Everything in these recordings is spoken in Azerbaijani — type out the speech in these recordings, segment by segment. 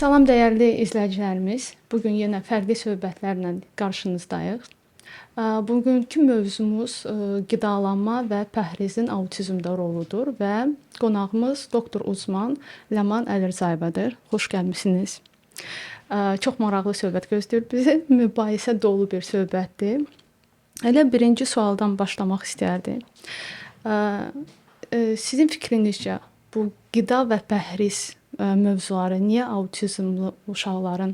Salam dəyərli izləyicilərimiz. Bugün yenə fərqli söhbətlərlə qarşınızdayıq. Bugünkü mövzumuz qidalanma və pəhrizin autizmdə roludur və qonağımız doktor uzman Ləman Əlirzayevadır. Xoş gəlmisiniz. Çox maraqlı söhbət gözləyir bizi. Mübahisə dolu bir söhbətdir. Elə birinci sualdan başlamaq istərdim. Sizin fikrinizcə bu qida və pəhriz mövzuları niyə autizmli uşaqlarda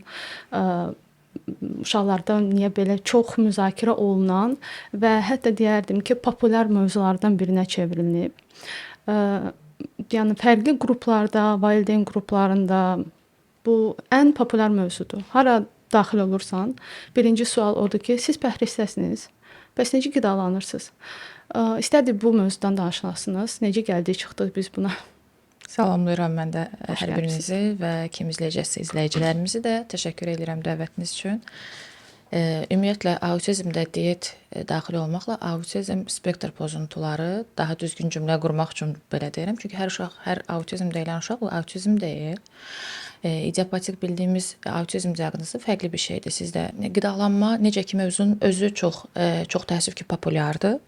niyə belə çox müzakirə olunan və hətta deyərdim ki, populyar mövzulardan birinə çevrilib. Yəni fərqli qruplarda, valideyn qruplarında bu ən populyar mövzudur. Hara daxil olursan, birinci sual odur ki, siz pəhrizdəsiniz. Bəs necə qidalanırsınız? İstərdik bu mövzudan danışasınız. Necə gəldik, çıxdıq biz buna? Salamlayıram mən də hər birinizi və kim izləyəcəksə izləyicilərimizi də təşəkkür edirəm dəvətiniz üçün. Ümumiyyətlə autizmdə diyet daxil olmaqla autizm spektr pozuntuları daha düzgün cümlə qurmaq üçün belə deyirəm. Çünki hər uşaq, hər autizm deyilən uşaq bu autizm deyil. İdiopatik bildiyimiz autizm diaqnozu fərqli bir şeydir. Sizdə qidalanma necə ki mövzunun özü çox təəssüf ki populyardır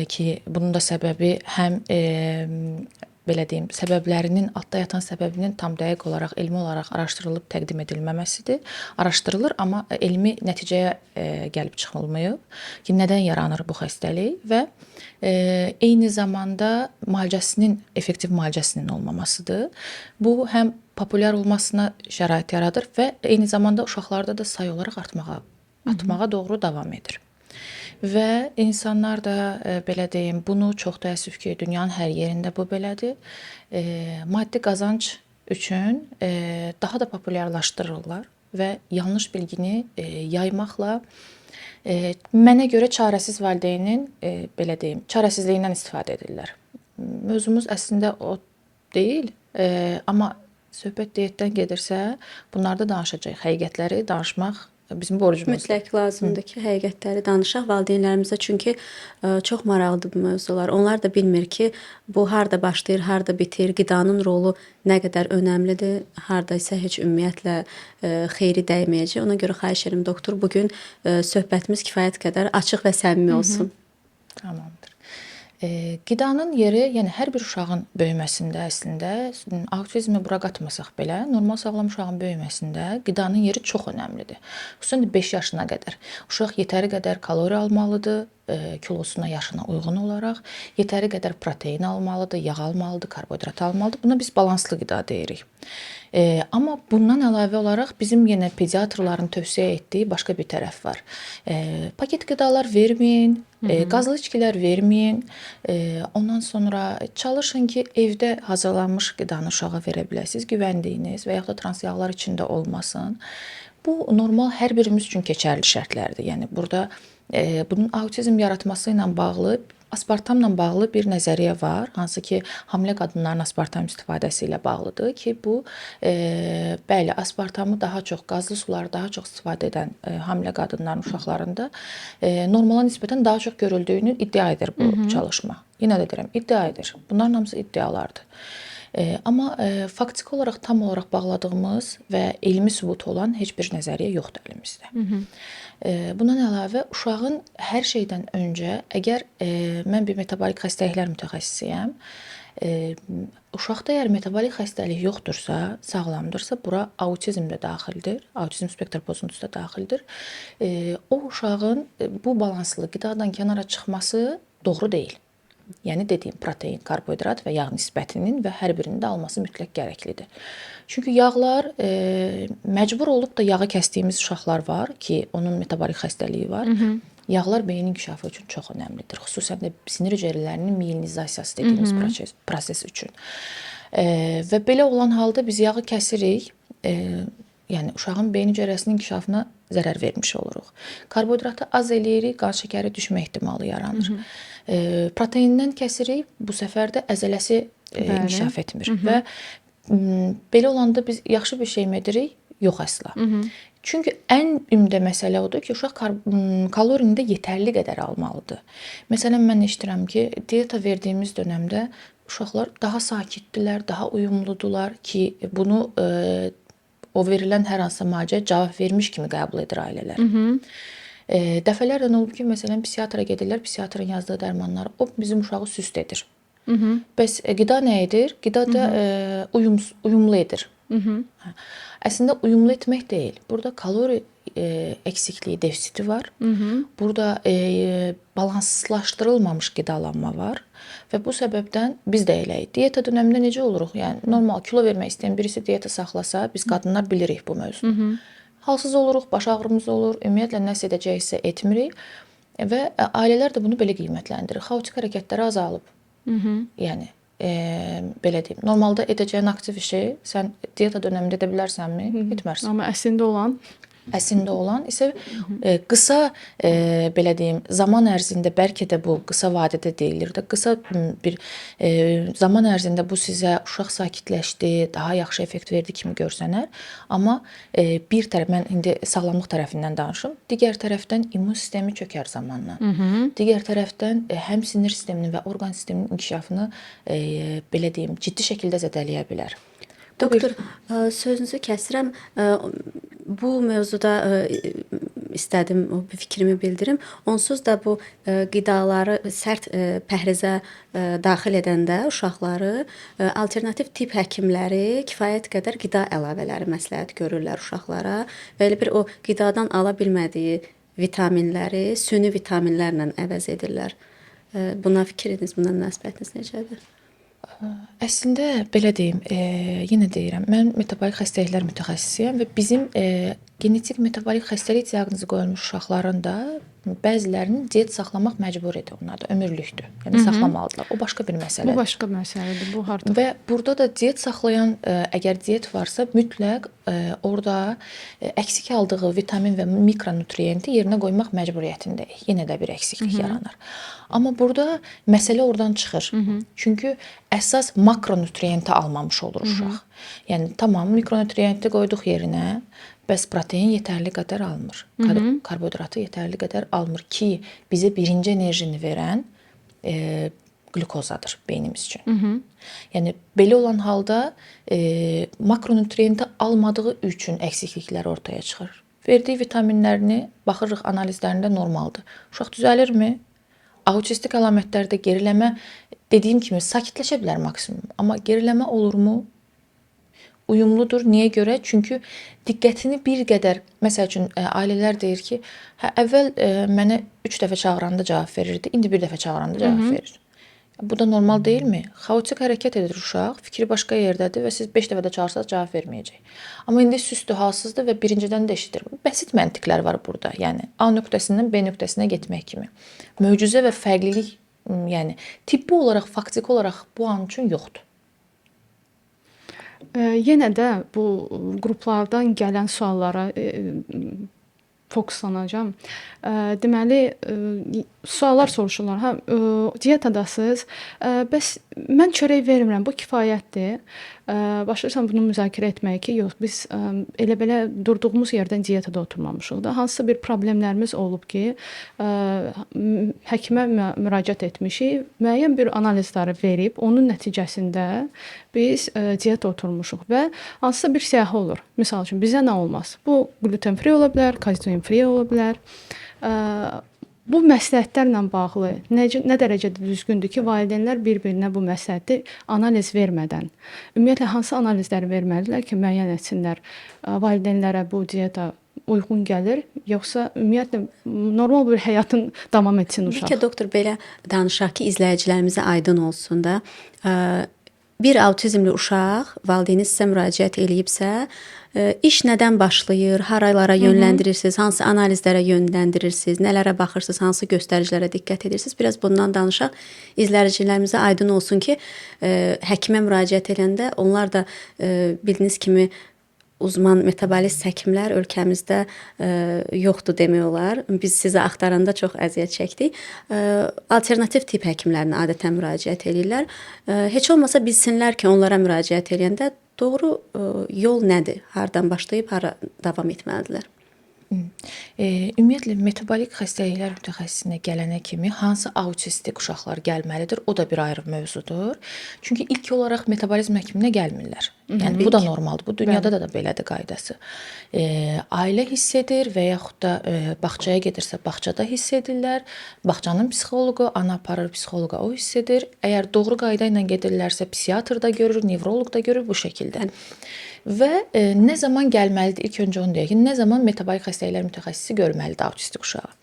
ki bunun da səbəbi həm belə deyim, səbəblərinin, altda yatan səbəbinin tam dəqiq olaraq, elmi olaraq araşdırılıb təqdim edilməməsidir. Araşdırılır, amma elmi nəticəyə gəlib çıxılmayıb ki, nədən yaranır bu xəstəlik və eyni zamanda müalicəsinin, effektiv müalicəsinin olmamasıdır. Bu həm populyar olmasına şərait yaradır və eyni zamanda uşaqlarda da sayı olaraq artmağa doğru davam edir. Və insanlar da belə deyim, bunu çox təəssüf ki, dünyanın hər yerində bu belədir. Maddi qazanc üçün daha da populyarlaşdırırlar və yanlış bilgini yaymaqla mənə görə çarəsiz valideynin belə deyim, çarəsizliyindən istifadə edirlər. Mövzumuz əslində o deyil, amma söhbət diyetdən gedirsə, bunlarda danışacağıq. Həqiqətləri danışmaq bizim borcumuzdur. Mütləq lazımdır ki, həqiqətləri danışaq valideynlərimizə, çünki çox maraqlıdır bu mövzular. Onlar da bilmir ki, bu harda başlayır, harda bitir, qidanın rolu nə qədər önəmlidir, harda isə heç ümumiyyətlə xeyri dəyməyəcək. Ona görə xahiş edirəm doktor, bugün söhbətimiz kifayət qədər açıq və səmimi olsun. Tamamdır. Qidanın yeri, yəni hər bir uşağın böyüməsində əslində autizmi bura qatmasaq belə, normal sağlam uşağın böyüməsində qidanın yeri çox önəmlidir. Xüsusən də 5 yaşına qədər. Uşaq yetəri qədər kalori almalıdır, kilosuna, yaşına uyğun olaraq, yetəri qədər protein almalıdır, yağ almalıdır, karbohidrat almalıdır. Buna biz balanslı qida deyirik. Amma bundan əlavə olaraq bizim yenə pediatrların tövsiyə etdiyi başqa bir tərəf var. Paket qidalar verməyin, qazlı içkilər verməyin. Ondan sonra çalışın ki, evdə hazırlanmış qidanı uşağa verə biləsiniz, güvəndiyiniz və yaxud da trans yağlar içində olmasın. Bu normal hər birimiz üçün keçərli şərtlərdir. Yəni burada bunun autizm yaratması ilə bağlı, aspartamla bağlı bir nəzəriyyə var, hansı ki, hamilə qadınların aspartam istifadəsi ilə bağlıdır ki, bu bəli, aspartamı daha çox, qazlı suları daha çox istifadə edən hamilə qadınların uşaqlarında normala nisbətən daha çox görüldüyünü iddia edir bu çalışma. Yenə də deyirəm, iddia edir. Bunların hamısı iddialardır. Amma faktiki olaraq, tam olaraq bağladığımız və elmi sübut olan heç bir nəzəriyyə yoxdur əlimizdə. Bundan əlavə, uşağın hər şeydən öncə, əgər mən bir metabolik xəstəliklər mütəxəssisiyəm, uşaqda əgər metabolik xəstəlik yoxdursa, sağlamdırsa, bura autizm də daxildir, autizm spektr pozuntusu da daxildir. O uşağın bu balanslı qidadan kənara çıxması doğru deyil. Yəni dediyim protein, karbohidrat və yağ nisbətinin və hər birinin də alması mütləq gərəklidir. Çünki yağlar məcbur olub da yağı kəsdiyimiz uşaqlar var ki, onun metabolik xəstəliyi var. Yağlar beynin inkişafı üçün çox önəmlidir. Xüsusən də sinir hüceyrələrinin miyelizasiyası dediyimiz proses üçün. Və belə olan halda biz yağı kəsirik, yəni uşağın beyin hüceyrəsinin inkişafına zərər vermiş oluruq. Karbohidratı az eləyirik, qan şəkəri düşmə ehtimalı yaranır. Proteindən kəsirik, bu səfər də əzələsi inkişaf etmir. Və belə olanda biz yaxşı bir şey mi edirik? Yox əsla. Çünki ən ümdə məsələ odur ki, uşaq kalorini də yetərli qədər almalıdır. Məsələn, mən eşidirəm ki, diyeta verdiyimiz dönəmdə uşaqlar daha sakitdilər, daha uyumludular ki, bunu o verilən hər hansı müalicəyə cavab vermiş kimi qəbul edir ailələr. Dəfələrlə olub ki, məsələn, psixiatra gedirlər, psixiatrın yazdığı dərmanlar o bizim uşağı süst edir. Bəs qida nə edir? Qida da uyumlu edir. Əslində uyumlu etmək deyil. Burada kalori eksikliyi, defisiti var. Burada balanslaşdırılmamış qidalanma var və bu səbəbdən biz də eləyik. Diyeta dönəmində necə oluruq? Yəni normal kilo vermək istəyən birisi diyeta saxlasa, biz qadınlar bilirik bu mövzunu. Halsız oluruq, baş ağrımız olur, ümumiyyətlə nəsə edəcəksə etmirik və ailələr də bunu belə qiymətləndirir. Xaotik hərəkətləri azalıb. Yəni belə deyim, normalda edəcəyin aktiv işi sən diyeta dövründə edə bilərsənmi? Etmərsən. Amma əslində olan isə qısa belə deyim, zaman ərzində bəlkə də bu qısa vadədə deyilir də, qısa bir zaman ərzində bu sizə uşaq sakitləşdi, daha yaxşı effekt verdi kimi görsənər. Amma bir tərəf, mən indi sağlamlıq tərəfindən danışım, digər tərəfdən immun sistemi çökər zamanla. Digər tərəfdən həm sinir sisteminin və orqan sisteminin inkişafını belə deyim, ciddi şəkildə zədələyə bilər. Doktor, sözünüzü kəsirəm. Bu mövzuda istədim o fikrimi bildirim. Onsuz da bu qidaları sərt pəhrizə daxil edəndə uşaqları alternativ tibb həkimləri kifayət qədər qida əlavələri məsləhət görürlər uşaqlara və elə bir o qidadan ala bilmədiyi vitaminləri süni vitaminlərlə əvəz edirlər. Buna fikriniz, buna münasibətiniz necədir? Əslində belə deyim, yenə deyirəm, mən metabolik xəstəliklər mütəxəssisiyəm və bizim genetik metabolik xəstəlik diaqnozu qoyulmuş uşaqların da bəzilərinin diyet saxlamaq məcbur edir, onlar da ömürlükdür. Yəni saxlamalıdırlar. O başqa bir məsələdir. Bu başqa məsələdir. Bu artıq və burada da diyet saxlayan əgər diyet varsa, mütləq orada əksik aldığı vitamin və mikronutriyenti yerinə qoymaq məcburiyyətindəyik. Yenə də bir əksiklik yaranır. Amma burada məsələ oradan çıxır. Çünki əsas makronutriyenti almamış olur uşaq. Yəni tamam mikronutriyenti qoyduq yerinə, bəs protein yetərli qədər almır. Karbohidratı yetərli qədər almır ki, bizə birinci enerjini verən glukozadır beynimiz üçün. Yəni belə olan halda makronutriyenti almadığı üçün əksikliklər ortaya çıxır. Verdiyi vitaminlərini baxırıq analizlərində normaldır. Uşaq düzəlirmi? Autistik əlamətlərdə geriləmə dediyim kimi sakitləşə bilər maksimum. Amma geriləmə olurmu? Uyumludur. Niyə görə? Çünki diqqətini bir qədər, məsəl üçün ailələr deyir ki, əvvəl mənə 3 dəfə çağıranda cavab verirdi, indi bir dəfə çağıranda cavab verir. Bu da normal deyilmi? Xaotik hərəkət edir uşaq, fikri başqa yerdədir və siz 5 dəfə də çağırsanız cavab verməyəcək. Amma indi süsdür, halsızdır və birincidən də eşidir. Bəsit məntiqlər var burada. Yəni A nöqtəsindən B nöqtəsinə getmək kimi. Möcüzə və fərqlilik, yəni tibbi olaraq, faktiki olaraq bu an üçün yoxdur. Yenə də bu qruplardan gələn suallara fokuslanacağam. Deməli, suallar soruşurlar. Hə, diyetadasınız. Bəs mən çörək vermirəm. Bu kifayətdir. Başlayırsan bunu müzakirə etməyə ki, yox, biz elə belə durduğumuz yerdən dietada oturmamışıq da. Hansısa bir problemlərimiz olub ki, həkimə müraciət etmişik, müəyyən bir analizləri verib, onun nəticəsində biz diyeta oturmuşuq və hansısa bir siyahı olur. Məsəl üçün bizə nə olmaz? Bu gluten free ola bilər, kazein free ola bilər. Bu məsləhətlərlə bağlı nə dərəcədə düzgündür ki, valideynlər bir-birinə bu məsləhəti analiz vermədən, ümumiyyətlə hansı analizləri verməlidirlər ki, müəyyən etsinlər valideynlərə bu diyeta uyğun gəlir, yoxsa ümumiyyətlə normal bir həyatın davam etsin uşaq? Bəlkə doktor belə danışaq ki, izləyicilərimizə aydın olsun da. Bir autizmli uşaq valideyni sizə müraciət eləyibsə, iş nədən başlayır, haralara yönləndirirsiniz, hansı analizlərə yönləndirirsiniz, nələrə baxırsınız, hansı göstəricilərə diqqət edirsiniz? Biraz bundan danışaq. İzləyicilərimizə aydın olsun ki, həkimə müraciət edəndə onlar da bildiyiniz kimi uzman metabolist həkimlər ölkəmizdə yoxdur demək olar. Biz sizi axtaranda çox əziyyət çəkdik. Alternativ tibb həkimlərinə adətən müraciət edirlər. Heç olmasa bilsinlər ki, onlara müraciət edəndə doğru yol nədir? Hardan başlayıb hara davam etməlidirlər? Ümumiyyətlə metabolik xəstəliklər mütəxəssisinə gələnə kimi hansı autistik uşaqlar gəlməlidir? O da bir ayrı mövzudur. Çünki ilk olaraq metabolizm həkiminə gəlmirlər. Yəni bu da normaldır. Bu dünyada da belədir qaydası. Ailə hiss edir və yaxud da bağçaya gedirsə, bağçada hiss edirlər. Bağçanın psixoloqu, ana aparır psixoloqa, o hiss edir. Əgər doğru qayda ilə gedirlərsə, psixiatr da görür, nevroloq da görür bu şəkildə. Və nə zaman gəlməlidir? İlk öncə onu deyək ki, nə zaman metabolik xəstəliklər mütəxəssisi görməlidir autistik uşağı?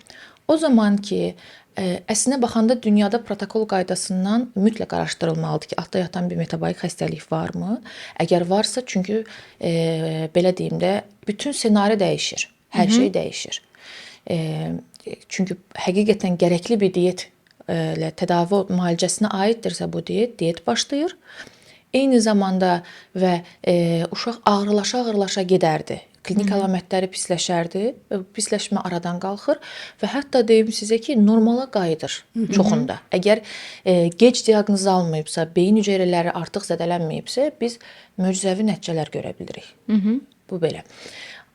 O zaman ki, əslinə baxanda dünyada protokol qaydasından mütləq araşdırılmalıdır ki, altda yatan bir metabolik xəstəlik varmı? Əgər varsa, çünki belə deyim də, bütün ssenari dəyişir. Hər şey dəyişir. Çünki həqiqətən gərəkli bir diyet ilə tədavi müalicəsinə aiddirsə bu diyet başlayır. Eyni zamanda və uşaq ağırlaşa gedərdi. Klinik əlamətləri pisləşərdi, pisləşmə aradan qalxır və hətta deyim sizə ki, normala qayıdır çoxunda. Əgər gec diaqnoz alınmayıbsa, beyin hüceyrələri artıq zədələnməyibsə, biz möcüzəvi nəticələr görə bilirik. Bu belə.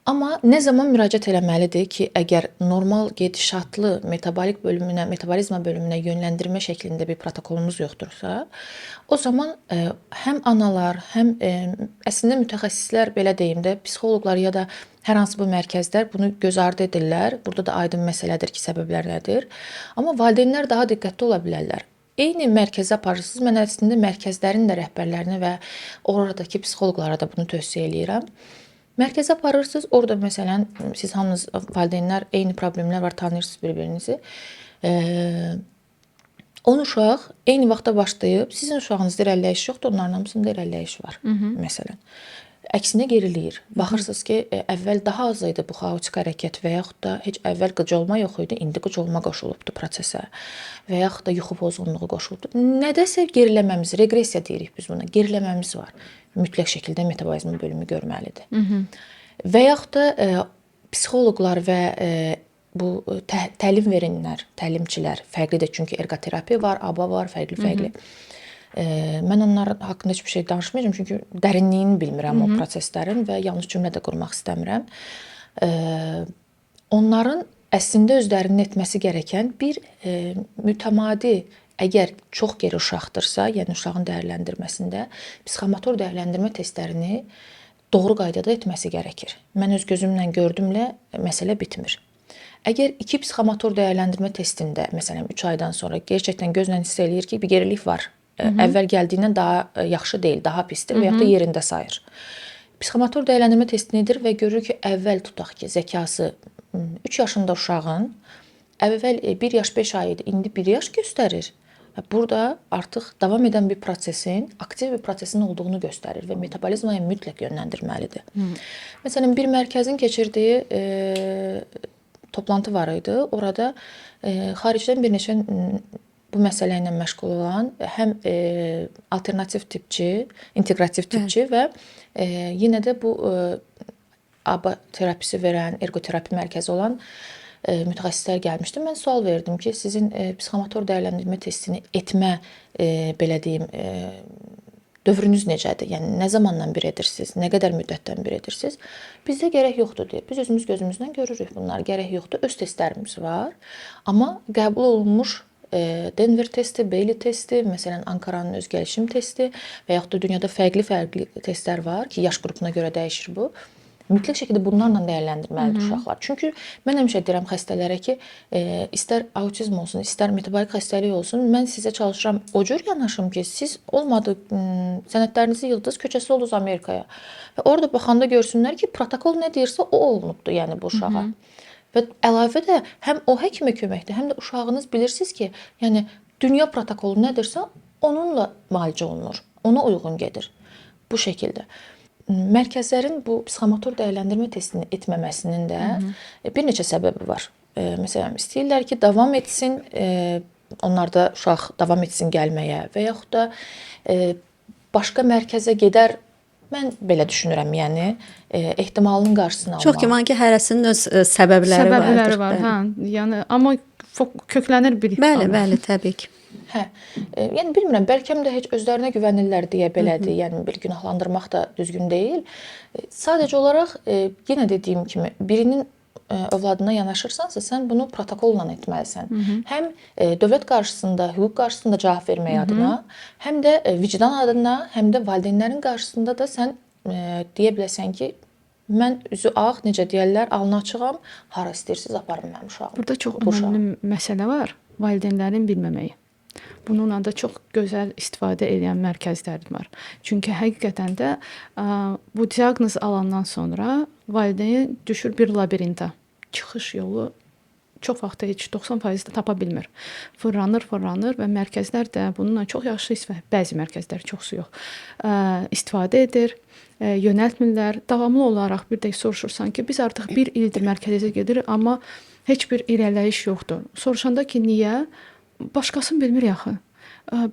Amma nə zaman müraciət eləməlidir ki, əgər normal gedişatlı metabolizma bölümünə yönləndirmə şəklində bir protokolumuz yoxdursa, o zaman həm analar, həm əslində mütəxəssislər belə deyim də, psixoloqlar ya da hər hansı bu mərkəzlər bunu göz ardı edirlər. Burada da aydın məsələdir ki, səbəblər nədir? Amma valideynlər daha diqqətli ola bilərlər. Eyni mərkəzə aparırsınız. Mən əslində mərkəzlərin də rəhbərlərini və oradakı psixoloqlara da bunu tövsiyə eləyirəm. Mərkəzə aparırsınız, orada məsələn, siz hamınız valideynlər, eyni problemlər var, tanıyırsınız bir-birinizi. 10 uşaq eyni vaxtda başlayıb, sizin uşağınızda irəliləyiş yoxdur, onların hamısında irəliləyiş var, məsələn. Əksinə geriləyir. Baxırsınız ki, əvvəl daha az idi bu xaotik hərəkət və yaxud da heç əvvəl qıcolma yox idi, indi qıcolma qoşulubdu prosesə və yaxud da yuxu pozğunluğu qoşulubdu. Nədəsə geriləməmiz, reqressiya deyirik biz buna, geriləməmiz var. Mütləq şəkildə metabolizma bölümü görməlidir. Və yaxud da psixoloqlar və bu təlim verənlər, təlimçilər fərqlidir. Çünki ergoterapiya var, ABA var, fərqli-fərqli. Mən onlar haqqında heç bir şey danışmayacağım, çünki dərinliyini bilmirəm o proseslərin və yanlış cümlə də qurmaq istəmirəm. Onların əslində özlərinin etməsi gərəkən bir mütəmadi, əgər çox geri uşaqdırsa, yəni uşağın dəyərləndirməsində psixomotor dəyərləndirmə testlərini doğru qaydada etməsi gərəkir. Mən öz gözümlə gördümlə məsələ bitmir. Əgər 2 psixomotor dəyərləndirmə testində, məsələn 3 aydan sonra gerçəkdən gözlə hiss eləyir ki, bir gerilik var, əvvəl gəldiyindən daha yaxşı deyil, daha pisdir və yaxud da yerində sayır. Psixomotor dəyərləndirmə testi nedir və görür ki, əvvəl tutaq ki, zəkası 3 yaşında uşağın əvvəl 1 yaş 5 ay idi, indi 1 yaş göstərir. Burada artıq davam edən bir prosesin, aktiv bir prosesin olduğunu göstərir və metabolizmaya mütləq yönləndirməlidir. Məsələn, bir mərkəzin keçirdiyi toplantı var idi. Orada xaricdən bir neçə bu məsələ ilə məşğul olan həm alternativ tipçi, inteqrativ tipçi və yenə də bu ABA terapisi verən, ergoterapi mərkəzi olan mütəxəssislər gəlmişdi. Mən sual verdim ki, sizin psixomotor dəyərləndirmə testini etmə, belə deyim, dövrünüz necədir? Yəni, nə zamandan bir edirsiniz? Nə qədər müddətdən bir edirsiniz? Bizdə gərək yoxdur deyə. Biz özümüz gözümüzdən görürük bunlar. Gərək yoxdur. Öz testlərimiz var. Amma qəbul olunmuş Denver testi, Bailey testi, məsələn, Ankaranın öz gəlişim testi və yaxud da dünyada fərqli testlər var ki, yaş qrupuna görə dəyişir bu. Mütləq şəkildə bunlarla dəyərləndirməlidir uşaqlar. Çünki mən həmişə deyirəm xəstələrə ki, istər autizm olsun, istər metabolik xəstəlik olsun, mən sizə çalışıram o cür yanaşım ki, siz olmadı sənədlərinizi yığdınız, köçəsi oldunuz Amerikaya və orada baxanda görsünlər ki, protokol nə deyirsə o olunubdur, yəni bu uşağa. Və əlavə də həm o həkimə köməkdir, həm də uşağınız bilirsiniz ki, yəni dünya protokolu nədirsə, onunla müalicə olunur, ona uyğun gedir bu şəkildə. Mərkəzlərin bu psixomotor dəyərləndirmə testini etməməsinin də bir neçə səbəbi var. Məsələn, istəyirlər ki, davam etsin, onlarda uşaq davam etsin gəlməyə və yaxud da başqa mərkəzə gedər. Mən belə düşünürəm, yəni ehtimalının qarşısını almaq. Çox güman ki, hərəsinin öz səbəbləri vardır. var, hə. Yəni amma köklənir bir Bəli, bəli, təbii ki. Hə. Yəni bilmirəm, bəlkə də heç özlərinə güvənirlər deyə belədir. Yəni bir günahlandırmaq da düzgün deyil. Sadəcə olaraq yenə dediyim kimi birinin övladına yanaşırsansa, sən bunu protokolla etməlisən. Həm dövlət qarşısında, hüquq qarşısında cavab vermək adına, həm də vicdan adına, həm də valideynlərin qarşısında da sən deyə biləsən ki, mən üzü ağ, necə deyirlər, alnı açığam, hara istəyirsiniz aparın mənim uşağımı. Burada çox önəmli məsələ var, valideynlərin bilməməyi. Bununla da çox gözəl istifadə edən mərkəzlər var. Çünki həqiqətən də bu diaqnoz alandan sonra valideyn düşür bir labirintə. Çıxış yolu çox vaxt heç 90% tapa bilmir. Fırlanır və mərkəzlər də bununla çox yaxşı bəzi mərkəzlər, çoxsu yox, istifadə edir, yönəltmirlər. Davamlı olaraq bir də soruşursan ki, biz artıq 1 ildir mərkəzə gedirik, amma heç bir irəliləyiş yoxdur. Soruşanda ki, niyə? Başqasını bilmir yaxı.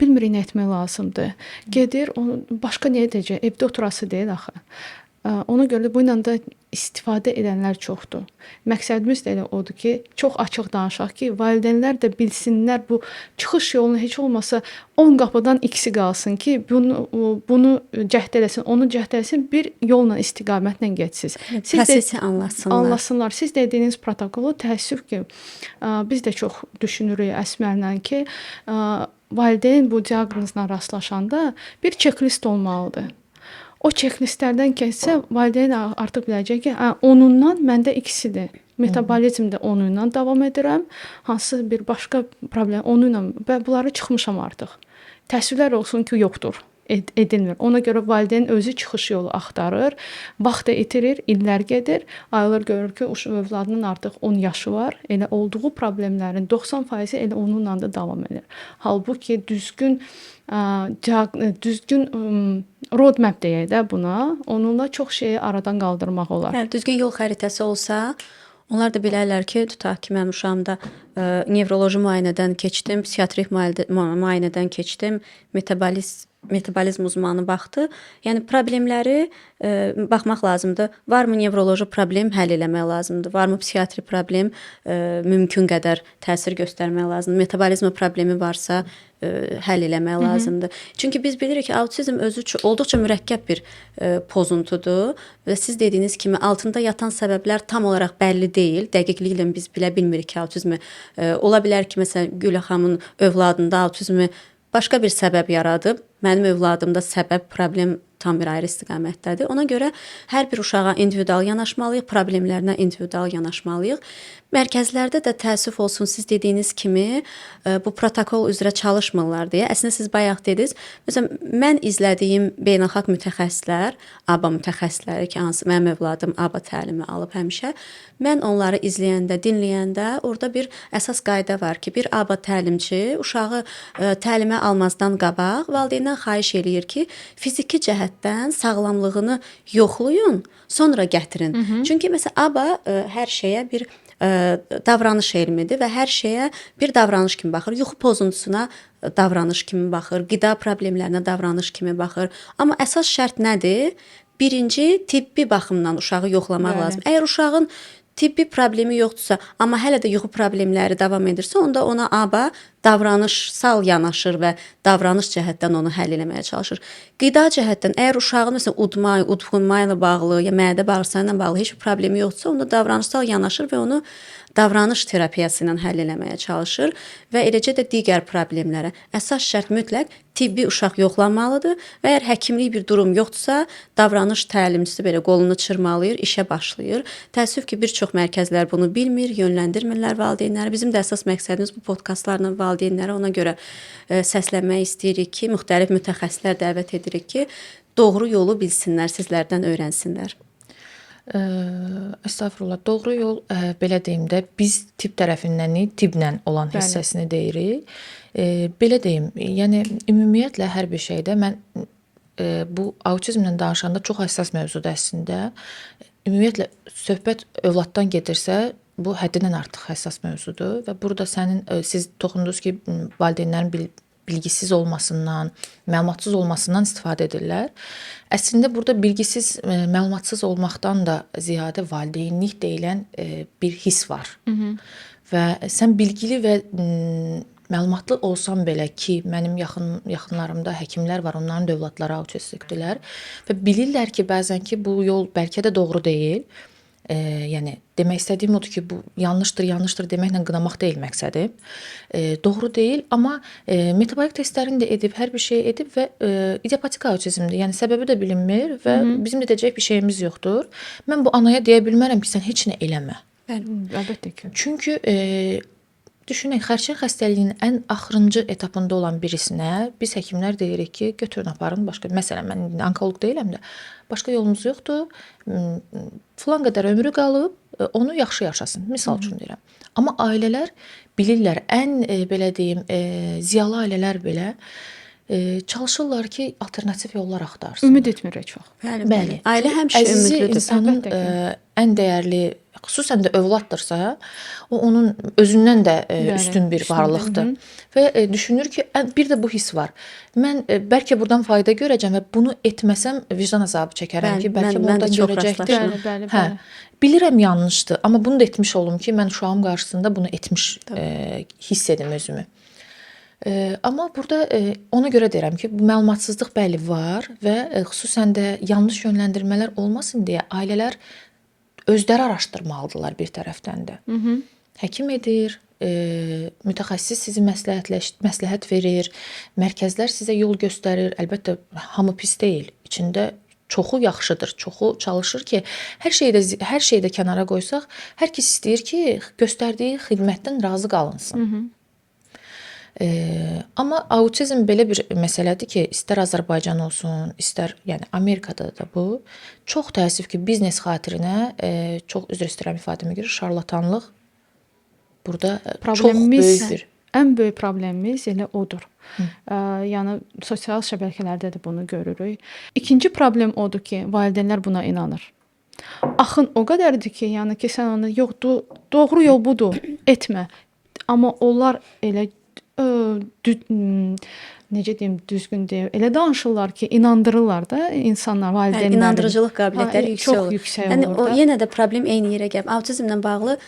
Bilmir nə etmək lazımdır. Gedir, başqa nə edəcək? Evdə oturası deyil axı. Ona görə də bu ilə də istifadə edənlər çoxdur. Məqsədimiz də elə odur ki, çox açıq danışaq ki, valideynlər də bilsinlər bu çıxış yolunu heç olmasa 10 qapıdan ikisi qalsın ki, bunu cəhd eləsin, onu cəhd eləsin, bir yolla, istiqamətlə getsiniz. Prosesi anlasınlar. Anlasınlar. Siz dediyiniz protokolu təəssüf ki, biz də çox düşünürük Əsmərlə ki, valideyn bu diaqnozla rastlaşanda bir checklist olmalıdır. O checklistlərdən keçsə, valideyn artıq biləcək ki, onundan məndə ikisidir. Metabolizmdə onunla davam edirəm, hansısa bir başqa problem onunla və bunları çıxmışam artıq. Təəssüflər olsun ki, yoxdur, edilmir. Ona görə valideyn özü çıxış yolu axtarır, vaxt itirir, illər gedir, aylar görür ki, övladının artıq 10 yaşı var, elə olduğu problemlərin 90% elə onunla da davam edir. Halbuki düzgün roadmap deyək də buna, onunla çox şeyi aradan qaldırmaq olar. Yəni düzgün yol xəritəsi olsa, onlar da bilərlər ki, tutaq ki, mənim uşağımda nevroloji müayinədən keçdim, psixiatrik müayinədən keçdim, metabolizm uzmanı baxdı. Yəni problemləri baxmaq lazımdır. Varmı nevroloji problem həll eləmək lazımdır? Varmı psixiatri problem mümkün qədər təsir göstərmək lazımdır? Metabolizm problemi varsa həll eləmək lazımdır. Çünki biz bilirik ki, autizm özü olduqca mürəkkəb bir pozuntudur və siz dediyiniz kimi altında yatan səbəblər tam olaraq bəlli deyil. Dəqiqliklə biz bilə bilmirik ki, autizmi ola bilər ki, məsələn, Gülə xanımın övladında autizmi başqa bir səbəb yaradıb. Mənim övladımda səbəb, problem tam bir ayrı istiqamətdədir. Ona görə hər bir uşağa individual yanaşmalıyıq, problemlərinə individual yanaşmalıyıq. Mərkəzlərdə də təəssüf olsun, siz dediyiniz kimi bu protokol üzrə çalışmırlar deyə. Əslində siz bayaq dediniz. Məsələn, mən izlədiyim beynəlxalq mütəxəssislər, ABA mütəxəssisləri ki, hansı mənim övladım ABA təlimi alıb həmişə, mən onları izləyəndə, dinləyəndə orada bir əsas qayda var ki, bir ABA təlimçi uşağı təlimə almazdan qabaq valideyndən xahiş eləyir ki, fiziki cəhətdən sağlamlığını yoxlayın, sonra gətirin. Çünki məsələn ABA hər şeyə bir davranış elmidir və hər şeyə bir davranış kimi baxır. Yuxu pozuntusuna davranış kimi baxır, qida problemlərinə davranış kimi baxır. Amma əsas şərt nədir? Birinci, tibbi baxımdan uşağı yoxlamaq lazım. Əgər uşağın tibbi problemi yoxdursa, amma hələ də yuxu problemləri davam edirsə, onda ona ABA davranışsal yanaşır və davranış cəhətdən onu həll eləməyə çalışır. Qida cəhətdən əgər uşağın məsələn udğunma ilə bağlı, ya mədə bağırsağı ilə bağlı heç bir problemi yoxdursa, onda davranışsal yanaşır və onu davranış terapiyası ilə həll eləməyə çalışır və eləcə də digər problemlərə. Əsas şərt mütləq tibbi uşaq yoxlanmalıdır və əgər həkimlik bir durum yoxdursa, davranış təlimçisi belə qolunu çırmalayır, işə başlayır. Təəssüf ki, bir çox mərkəzlər bunu bilmir, yönləndirmirlər valideynləri. Bizim də əsas məqsədimiz bu podkastlarla valideynlərə ona görə səslənmək istəyirik ki, müxtəlif mütəxəssislər dəvət edirik ki, doğru yolu bilsinlər, sizlərdən öyrənsinlər. Estağfurullah, doğru yol belə deyim də biz tibb tərəfindən tibblə olan hissəsini deyirik. Belə deyim, yəni ümumiyyətlə hər bir şeydə mən bu autizmlə danışanda çox həssas mövzudur əslində. Ümumiyyətlə söhbət övladdan gedirsə, bu həddindən artıq həssas mövzudur və burada siz toxundunuz ki, valideynlərin bilgisiz olmasından, məlumatsız olmasından istifadə edirlər. Əslində burada bilgisiz, məlumatsız olmaqdan da ziyadə valideynlik deyilən bir hiss var. Və sən bilgili və məlumatlı olsam belə ki, mənim yaxınlarımda həkimlər var, onların da övladları autistikdirlər və bilirlər ki, bəzən ki, bu yol bəlkə də doğru deyil. Yəni demək istədiyim odur ki, bu yanlışdır deməklə qınamaq deyil məqsədim. Doğru deyil, amma metabolik testlərini də edib, hər bir şey edib və idiopatik autizmdir. Yəni səbəbi də bilinmir və bizim də edəcək bir şeyimiz yoxdur. Mən bu anaya deyə bilmərəm ki, sən heç nə eləmə. Əlbəttə ki. Çünki düşünək, xərçəng xəstəliyinin ən axırıncı etapında olan birisinə biz həkimlər deyirik ki, götürün aparın başqa. Məsələn, mən onkoloq deyiləm də, başqa yolumuz yoxdur. Filan qədər ömrü qalıb, onu yaxşı yaşasın. Misal üçün deyirəm. Amma ailələr bilirlər, ən belə deyim, ziyalı ailələr belə çalışırlar ki, alternativ yollar axtarsın. Ümid etmirlər çox. Bəli. Ailə həmişə Əzizi ümidlidir. insanın ən dəyərli, xüsusən də övladdırsa, o onun özündən də üstün bir varlıqdır. Və düşünür ki, bir də bu his var. Mən bəlkə buradan fayda görəcəm və bunu etməsəm vicdan əzabı çəkərəm ki, bəlkə mən də buradan çox görəcəkdir. rastlaşıram. Bəli. Hə, bilirəm yanlışdır, amma bunu da etmiş olum ki, mən uşağım qarşısında bunu etmiş hiss edim özümü. Amma burada ona görə deyirəm ki, bu məlumatsızlıq bəli var və xüsusən də yanlış yönləndirmələr olmasın deyə ailələr özləri araşdırmalıdırlar bir tərəfdən də. Həkim edir, mütəxəssis sizi məsləhət verir, mərkəzlər sizə yol göstərir. Əlbəttə hamı pis deyil. İçində çoxu yaxşıdır, çoxu çalışır ki, hər şeydə kənara qoysaq, hər kəs istəyir ki, göstərdiyi xidmətdən razı qalınsın. Amma autizm belə bir məsələdir ki, istər Azərbaycan olsun, istər yəni Amerikada da bu çox təəssüf ki, biznes xatirinə çox üzr istəyirəm ifadəmə görə şarlatanlıq burada çox böyük bir ən böyük problemimiz elə odur. Yəni sosial şəbəkələrdə də bunu görürük. İkinci problem odur ki, valideynlər buna inanır. Axın o qədərdir ki, yəni ki sən onu yox, doğru yol budur, etmə. Amma onlar elə necə deyim, düzgün deyim, elə danışırlar ki, inandırırlar da insanlar, valideynləri. İnandırıcılıq qabiliyyətləri yüksək olur. Çox yüksək yəni, olur. O yenə də problem eyni yerə gəlib. Autizmlə bağlı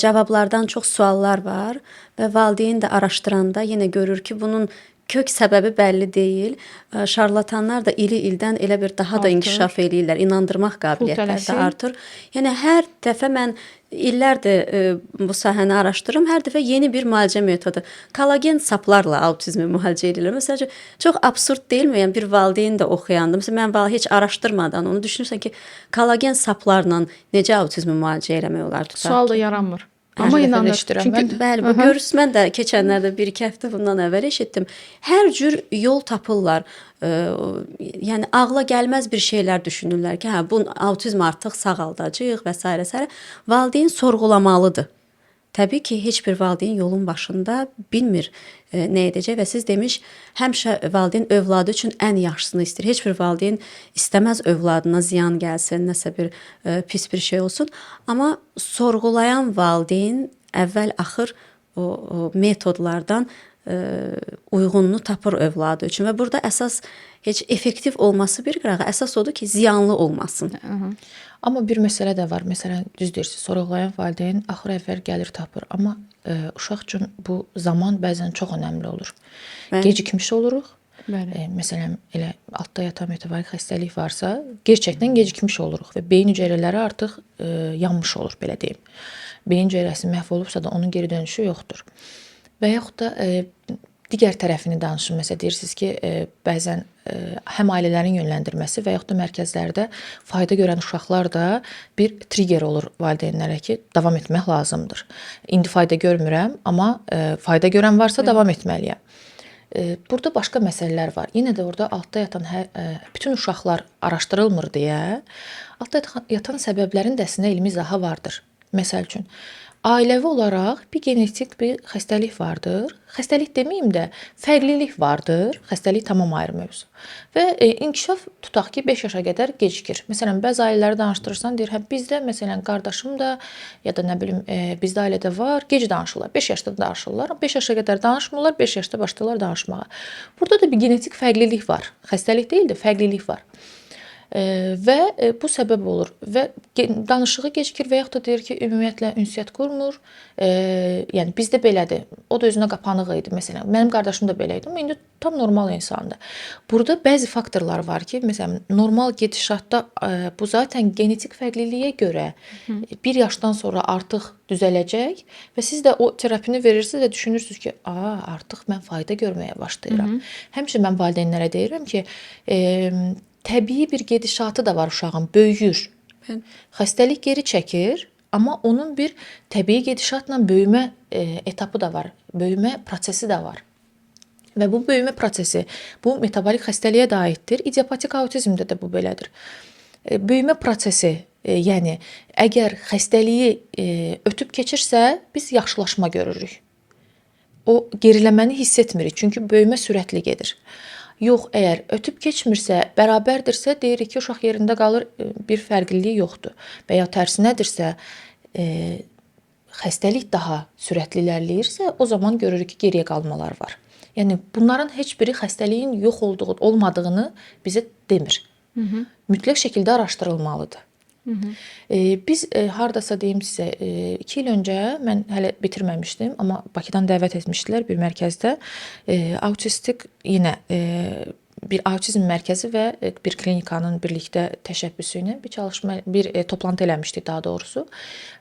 cavablardan çox suallar var və valideyn də araşdıranda yenə görür ki, bunun kök səbəbi bəlli deyil. Şarlatanlar da ildən elə bir daha da inkişaf eləyirlər. İnandırmaq qabiliyyətləri də artır. Yəni hər dəfə mən illərdir bu sahəni araşdırıram. Hər dəfə yeni bir müalicə metodu. Kollagen saplarla autizmi müalicə edirlər. Məsələn, çox absurd deyilmi? Yəni bir valideyn də oxuyandı. Məsələn, mən heç araşdırmadan onu düşünürsən ki, kollagen saplarla necə autizmi müalicə eləmək olar tutar? Sual da yaranmır. Amma inanır. Çünki bəli, bu görürsüz, mən də keçənlərdə 1-2 həftə bundan əvvəl eşitdim. Hər cür yol tapırlar. Yəni ağla gəlməz bir şeylər düşünürlər ki, hə bu autizm artıq sağaldacağıq və s. Valideyn sorğulamalıdır. Təbii ki, heç bir valideyn yolun başında bilmir nə edəcək və siz demiş, həmişə valideyn övladı üçün ən yaxşısını istəyir. Heç bir valideyn istəməz övladına ziyan gəlsin, nəsə bir pis bir şey olsun. Amma sorğulayan valideyn əvvəl-axır o metodlardan uyğununu tapır övladı üçün və burada əsas heç effektiv olması bir qırağı, əsas odur ki, ziyanlı olmasın. Amma bir məsələ də var. Məsələn, düz deyirsiniz, sorğulayan valideyn axır əvvəl gəlir tapır. Amma uşaq üçün bu zaman bəzən çox önəmli olur. Gecikmiş oluruq. Məsələn, elə altda yatan metabolik xəstəlik varsa, gerçəkdən gecikmiş oluruq və beyin hüceyrələri artıq yanmış olur, belə deyim. Beyin hüceyrəsi məhv olubsa da onun geri dönüşü yoxdur. Və yaxud da digər tərəfini danışın. Məsələn, deyirsiniz ki, bəzən həm ailələrin yönləndirməsi və yaxud da mərkəzlərdə fayda görən uşaqlar da bir trigger olur valideynlərə ki, davam etmək lazımdır. İndi fayda görmürəm, amma fayda görən varsa davam etməliyəm. Burada başqa məsələlər var. Yenə də orada altda yatan bütün uşaqlar araşdırılmır deyə, altda yatan səbəblərin də əslində elmi izahı vardır. Məsəl üçün, ailəvi olaraq bir genetik bir xəstəlik vardır. Xəstəlik deməyim də, fərqlilik vardır. Xəstəlik tamam ayrı mövzu. Və inkişaf tutaq ki, 5 yaşa qədər gecikir. Məsələn, bəzi ailələri danışdırırsan, deyir, hə bizdə məsələn qardaşım da ya da nə bilim bizdə ailədə var, gec danışırlar. 5 yaşda danışırlar. 5 yaşa qədər danışmırlar, 5 yaşda başlayırlar danışmağa. Burada da bir genetik fərqlilik var. Xəstəlik deyil də, fərqlilik var. Və bu səbəb olur və danışığı gecikir və yaxud da deyir ki, ümumiyyətlə ünsiyyət qurmur. Yəni bizdə belədir. O da özünə qapanıq idi məsələn. Mənim qardaşım da belə idi, amma indi tam normal insandır. Burada bəzi faktorlar var ki, məsələn, normal gedişatda bu zaten genetik fərqliliyə görə 1 yaşdan sonra artıq düzələcək və siz də o terapini verirsiniz və düşünürsüz ki, artıq mən fayda görməyə başlayıram. Həmişə mən valideynlərə deyirəm ki, təbii bir gedişatı da var uşağın, böyüyür. Xəstəlik geri çəkir, amma onun bir təbii gedişatla böyümə etapı da var, böyümə prosesi də var. Və bu böyümə prosesi, bu metabolik xəstəliyə də aiddir, idiopatik autizmdə də bu belədir. Böyümə prosesi, yəni əgər xəstəliyi ötüb keçirsə, biz yaxşılaşma görürük. O geriləməni hiss etmirik, çünki böyümə sürətli gedir. Yox, əgər ötüb keçmirsə, bərabərdirsə, deyirik ki, uşaq yerində qalır, bir fərqliliyi yoxdur. Və ya tərsinədirsə, xəstəlik daha sürətli ilərləyirsə, o zaman görürük ki, geriyə qalmalar var. Yəni bunların heç biri xəstəliyin yox olduğu, olmadığını bizə demir. Mütləq şəkildə araşdırılmalıdır. Biz hardasa deyim sizə 2 il öncə mən hələ bitirməmişdim, amma Bakıdan dəvət etmişdilər bir mərkəzdə. Autistik yenə bir autizm mərkəzi və bir klinikanın birlikdə təşəbbüsü ilə bir çalışma, bir toplantı eləmişdik daha doğrusu.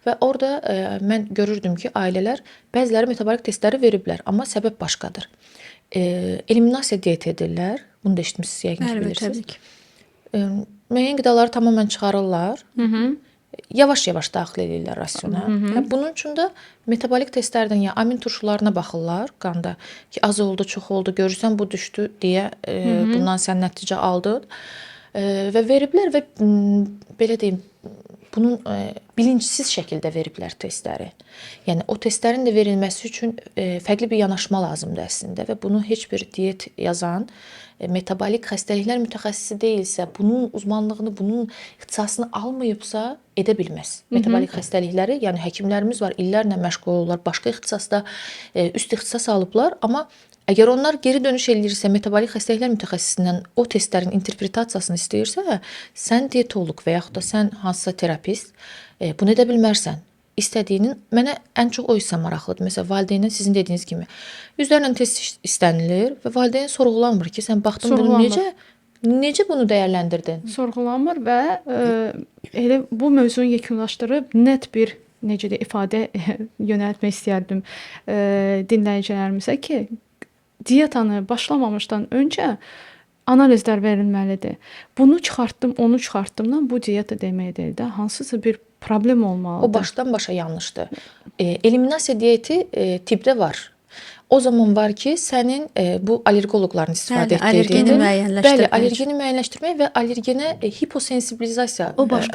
Və orada mən görürdüm ki, ailələr bəziləri metabolik testləri veriblər, amma səbəb başqadır. Eliminasiya diyet edirlər. Bunu da eşitmisiniz, yəqin ki, bilirsiniz. Müəyyən qidaları tamamilə çıxarırlar. Yavaş-yavaş daxil edirlər rasiona. Bunun üçün də metabolik testlərdən ya amin turşularına baxırlar qanda ki, az oldu, çox oldu, görürsən bu düşdü deyə bundan sən nəticə aldın. Və veriblər və belə deyim, bunun bilinçsiz şəkildə veriblər testləri. Yəni o testlərin də verilməsi üçün fərqli bir yanaşma lazımdır əslində və bunu heç bir diyet yazan metabolik xəstəliklər mütəxəssisi deyilsə, bunun uzmanlığını, bunun ixtisasını almayıbsa edə bilməz. Metabolik xəstəlikləri, yəni həkimlərimiz var, illərlə məşğul olurlar, başqa ixtisasda üst ixtisas alıblar, amma əgər onlar geri dönüş eləyirsə, metabolik xəstəliklər mütəxəssisindən o testlərin interpretasiyasını istəyirsə, sən dietoloq və yaxud da sən hansısa terapist bunu edə bilmərsən. İstədiyinin, mənə ən çox o hissə maraqlıdır. Məsələn, valideyndən sizin dediyiniz kimi üzlərlə test istənilir və valideyn sorğulanmır ki, sən baxdın bunu necə bunu dəyərləndirdin? Sorğulanmır və elə bu mövzunu yekunlaşdırıb net bir necə də ifadə yönəltmək istərdim dinləyicilərimizə ki, dietanı başlamamışdan öncə analizlər verilməlidir. Bunu çıxartdım, onu çıxartdımdan bu diyeta demək deyil də, hansısa bir problem olmalıdır. O başdan başa yanlışdır. Eliminasiya diyeti tibbdə var. O zaman var ki, sənin bu allergoloqların istifadə etdiyi allergeni müəyyənləşdirmək. Bəli, allergeni müəyyənləşdirmək və allergenə hiposensibilizasiya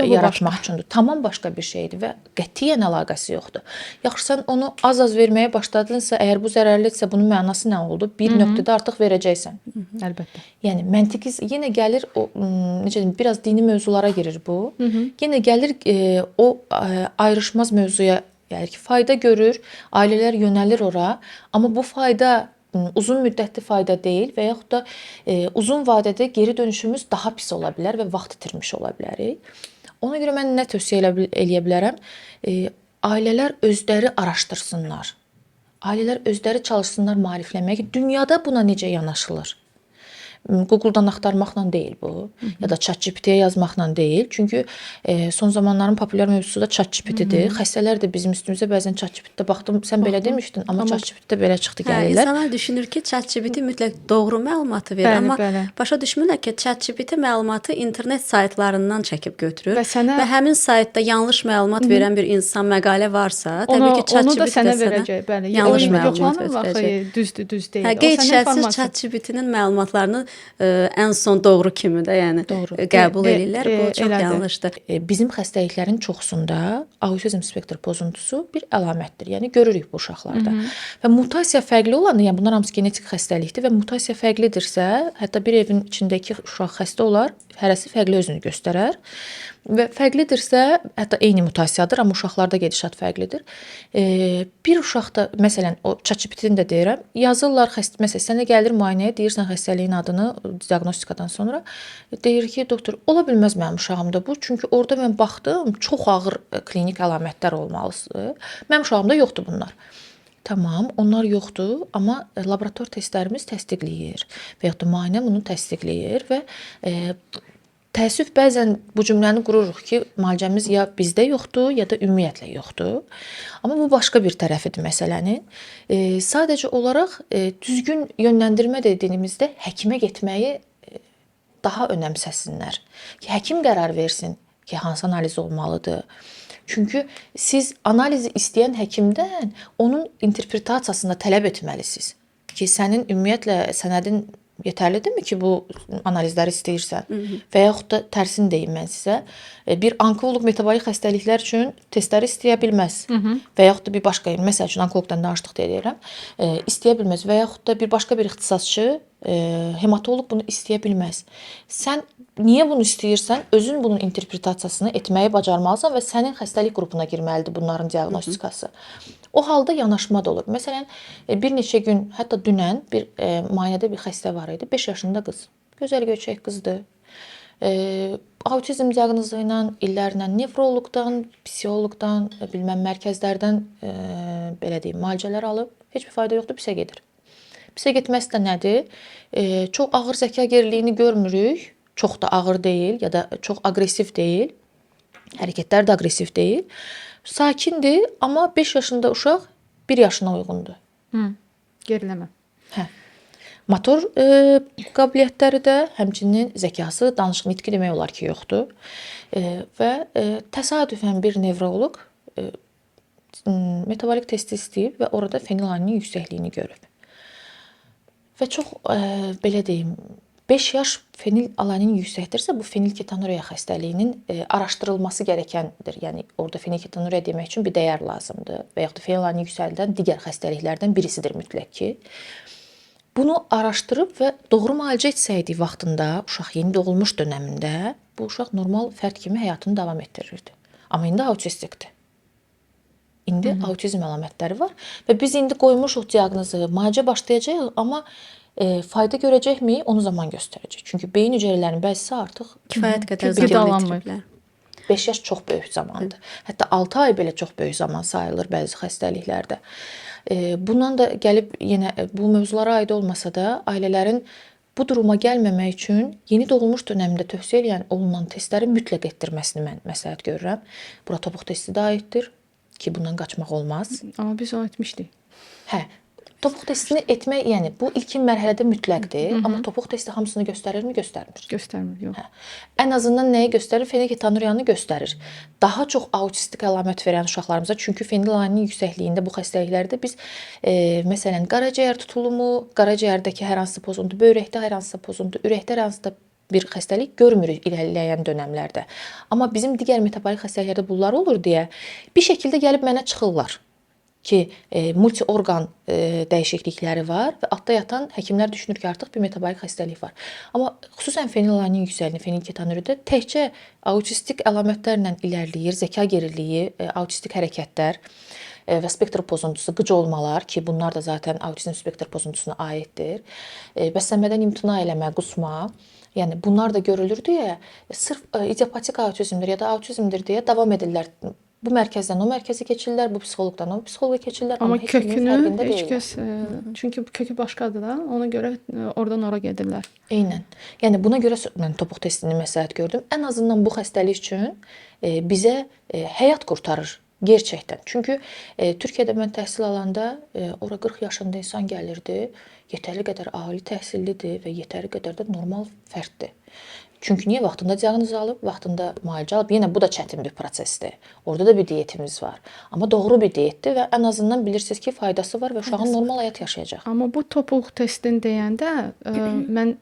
yaratmaq üçündür. Tamam başqa bir şeydir və qətiyyən əlaqəsi yoxdur. Yaxşı, sən onu az-az verməyə başladınsa, əgər bu zərərlidirsə, bunun mənası nə oldu? Bir nöqtədə artıq verəcəksən. Əlbəttə. Yəni məntiqi yenə gəlir o necə deyim, biraz dini mövzulara girir bu. Yenə gəlir o ayrışmaz mövzuya gəlir ki, fayda görür, ailələr yönəlir ora, amma bu fayda uzun müddətli fayda deyil və yaxud da uzun vadədə geri dönüşümüz daha pis ola bilər və vaxt itirmiş ola bilərik. Ona görə mən nə tövsiyə eləyə bilərəm? Ailələr özləri araşdırsınlar. Ailələr özləri çalışsınlar maariflənməyə ki, dünyada buna necə yanaşılır? Google-dan axtarmaqla deyil bu, ya da ChatGPT-yə yazmaqla deyil. Çünki son zamanların populyar mövzusu da ChatGPT-dir. Xəstələr də bizim üstümüzə bəzən ChatGPT-də baxdım, sən belə demişdin, amma ChatGPT-də belə çıxdı gəlirlər. İnsanlar düşünür ki, ChatGPT mütləq doğru məlumatı verir, amma başa düşmürlər ki, ChatGPT məlumatı internet saytlarından çəkib götürür və həmin saytda yanlış məlumat verən bir insan məqalə varsa, təbii ki, ChatGPT də sənə verəcək. Bəli, yanlış məlumat verəcək. Düzdür, düz deyil. Qeyd şərtsiz ChatGPT-nin məlumatlarını ən son doğru kimi də, yəni qəbul edirlər. Bu çox yanlışdır. Bizim xəstəliklərin çoxsunda autizm spektr pozuntusu bir əlamətdir. Yəni görürük bu uşaqlarda. Və mutasiya fərqli olanda, yəni bunlar hamısı genetik xəstəlikdir və mutasiya fərqlidirsə, hətta bir evin içindəki uşaq xəstə olar, hərəsi fərqli özünü göstərər və fərqlidirsə, hətta eyni mutasiyadır, amma uşaqlarda gedişat fərqlidir. Bir uşaqda məsələn o ChatGPT-ni də deyirəm, yazırlar məsələn sənə gəlir müayinəyə, deyirsən xəstəliyin adını diaqnostikadan sonra, deyir ki, doktor, ola bilməz mənim uşağımda bu, çünki orada mən baxdım, çox ağır klinik əlamətlər olmalıdır. Mənim uşağımda yoxdur bunlar. Tamam, onlar yoxdur, amma laborator testlərimiz təsdiqləyir və ya da müayinə bunu təsdiqləyir və təəssüf bəzən bu cümləni qururuq ki, müalicəmiz ya bizdə yoxdur, ya da ümumiyyətlə yoxdur. Amma bu başqa bir tərəfidir məsələnin. Sadəcə olaraq düzgün yönləndirmə dediyimizdə həkimə getməyi daha önəmsəsinlər. Ki həkim qərar versin ki, hansı analiz olmalıdır. Çünki siz analizi istəyən həkimdən onun interpretasiyasını tələb etməlisiniz. Ki sənin ümumiyyətlə sənədin yetərlidirmi ki, bu analizləri istəyirsən? Və yaxud da tərsini deyim mən sizə. Bir onkoloq metabolik xəstəliklər üçün testləri istəyə bilməz. Və yaxud da bir başqa, məsəl üçün onkoloqdan danışdıq deyə deyirəm, istəyə bilməz və yaxud da bir başqa bir ixtisasçı hematoloq bunu istəyə bilməz. Sən niyə bunu istəyirsən? Özün bunun interpretasiyasını etməyi bacarmalısan və sənin xəstəlik qrupuna girməlidir bunların diaqnostikası. O halda yanaşma da olur. Məsələn, bir neçə gün, hətta dünən bir müayinədə bir xəstə var idi. 5 yaşında qız. Gözəl göçək qızdır. Autizm diaqnozu ilə illərlə nevroloqdan, psixoloqdan, bilməm mərkəzlərdən belə deyim, müalicələr alıb, heç bir fayda yoxdur, pisə gedir. Pisə getməsi də nədir? Çox ağır zəka geriliyini görmürük. Çox da ağır deyil ya da çox aqressiv deyil. Hərəkətlər də aqressiv deyil. Sakindir, amma 5 yaşında uşaq 1 yaşına uyğundur. Geriləmə. Hə. Motor qabiliyyətləri də, həmçinin zəkası, danışıq nitqi demək olar ki, yoxdur. Və təsadüfən bir nevroloq metabolik testi istəyib və orada fenilalaninin yüksəkliyini görüb. Və çox belə deyim, 5 yaş fenilalanin yüksəkdirsə, bu fenilketonuria xəstəliyinin araşdırılması gərəkəndir. Yəni orada fenilketonuria demək üçün bir dəyər lazımdır və yaxud da fenilalanin yüksəldən digər xəstəliklərdən birisidir mütləq ki. Bunu araşdırıb və doğru müalicə etsəydi vaxtında, uşaq yeni doğulmuş dövründə, bu uşaq normal fərd kimi həyatını davam etdirirdi. Amma indi autistikdir. İndi autizm əlamətləri var və biz indi qoymuşuq diaqnozu, müalicə başlayacağıq, amma fayda görəcəkmi, onu zaman göstərəcək. Çünki beyin hüceyrələrinin bəzisi artıq Kifayət qədər qidalanmır. 5 yaş çox böyük zamandır. Hətta 6 ay belə çox böyük zaman sayılır bəzi xəstəliklərdə. Bundan da gəlib yenə bu mövzulara aid olmasa da ailələrin bu duruma gəlməmək üçün yeni doğulmuş dövründə tövsiyə olunan testləri mütləq etdirməsini mən məsləhət görürəm. Bura topuq testi də aiddir ki, bundan qaçmaq olmaz. Amma biz o etmişdik. Hə. Topuq testini etmək, yəni bu ilkin mərhələdə mütləqdir, amma topuq testi hamısını göstərirmi? Göstərmir. Göstərmir, yox. Hə. Ən azından nəyi göstərir? Fenilketonuriyanı göstərir. Daha çox autistik əlamət verən uşaqlarımıza, çünki fenilalaninin yüksəkliyində bu xəstəliklərdə biz məsələn qaraciyər tutulumu, qaraciyərdəki hər hansı pozuntu, böyrəkdə hər hansı pozuntu, ürəkdə hər hansı bir xəstəlik görmürük irəliləyən dövrlərdə. Amma bizim digər metabolik xəstəliklərdə bunlar olur deyə bir şəkildə gəlib mənə çıxırlar ki, multiorqan dəyişiklikləri var və altda yatan həkimlər düşünür ki, artıq bir metabolik xəstəlik var. Amma xüsusən fenilalanin yüksəkliyini, fenilketonuriyadə təkcə autistik əlamətlərlə irəliləyir, zəka geriliyi, autistik hərəkətlər və spektr pozuntusu, qıc olmalar ki, bunlar da zaten autizm spektr pozuntusuna aiddir. Bəslənmədən imtina eləmə, qusma, yəni bunlar da görülür deyə sırf idiopatik autizmdir ya da autizmdir deyə davam edirlər. Bu mərkəzdən o mərkəzə keçirlər, bu psixoloqdan o psixoloqa keçirlər, amma heç kimin kökünü fərqində heç deyillər. kəs çünki kökü başqadır da, ona görə oradan ora gedirlər. Eynən. Yəni buna görə mən topuq testini məsləhət gördüm. Ən azından bu xəstəlik üçün bizə həyat qurtarır gerçəkdən. Çünki Türkiyədə mən təhsil alanda ora 40 yaşında insan gəlirdi, yetərli qədər ali təhsillidir və yetərli qədər də normal fərddir. Çünki niyə vaxtında diaqnoz alıb, vaxtında müalicə alıb, yenə bu da çətin bir prosesdir. Orada da bir diyetimiz var. Amma doğru bir diyetdir və ən azından bilirsiniz ki, faydası var və uşağın normal həyat yaşayacaq. Amma bu topuq testini deyəndə mən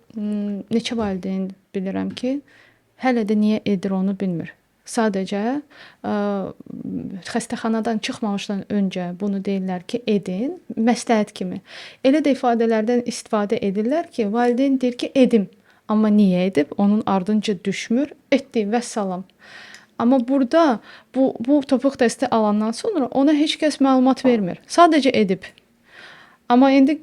neçə valideyn bilirəm ki, hələ də niyə edir onu bilmir. Sadəcə xəstəxanadan çıxmamışdan öncə bunu deyirlər ki, edin, məsləhət kimi. Elə də ifadələrdən istifadə edirlər ki, valideyn deyir ki, edim. Amma niyə edib? Onun ardınca düşmür, etdi və salam. Amma burada bu topuq testi alandan sonra ona heç kəs məlumat vermir. Sadəcə edib. Amma indi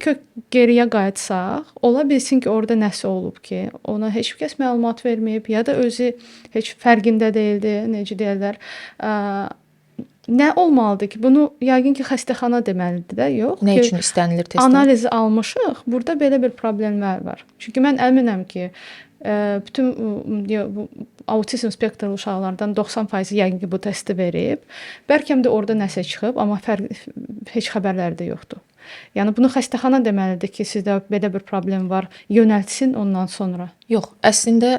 geriyə qayıtsaq, ola bilsin ki, orada nəsə olub ki, ona heç kəs məlumat verməyib ya da özü heç fərqində deyildi, necə deyirlər. Nə olmalıdır ki, bunu yəqin ki, xəstəxana deməlidir də, yox? Nə ki, üçün istənilir test? analizi almışıq. Burada belə bir problemlər var. Çünki mən əminəm ki, bütün bu autizm spektrli uşaqlardan 90% yəqin ki, bu testi verib. Bəlkə də orada nəsə çıxıb, amma heç xəbərləri də yoxdur. Yəni bunu xəstəxana deməlidir ki, sizdə belə bir problem var, yönəltsin ondan sonra. Yox, əslində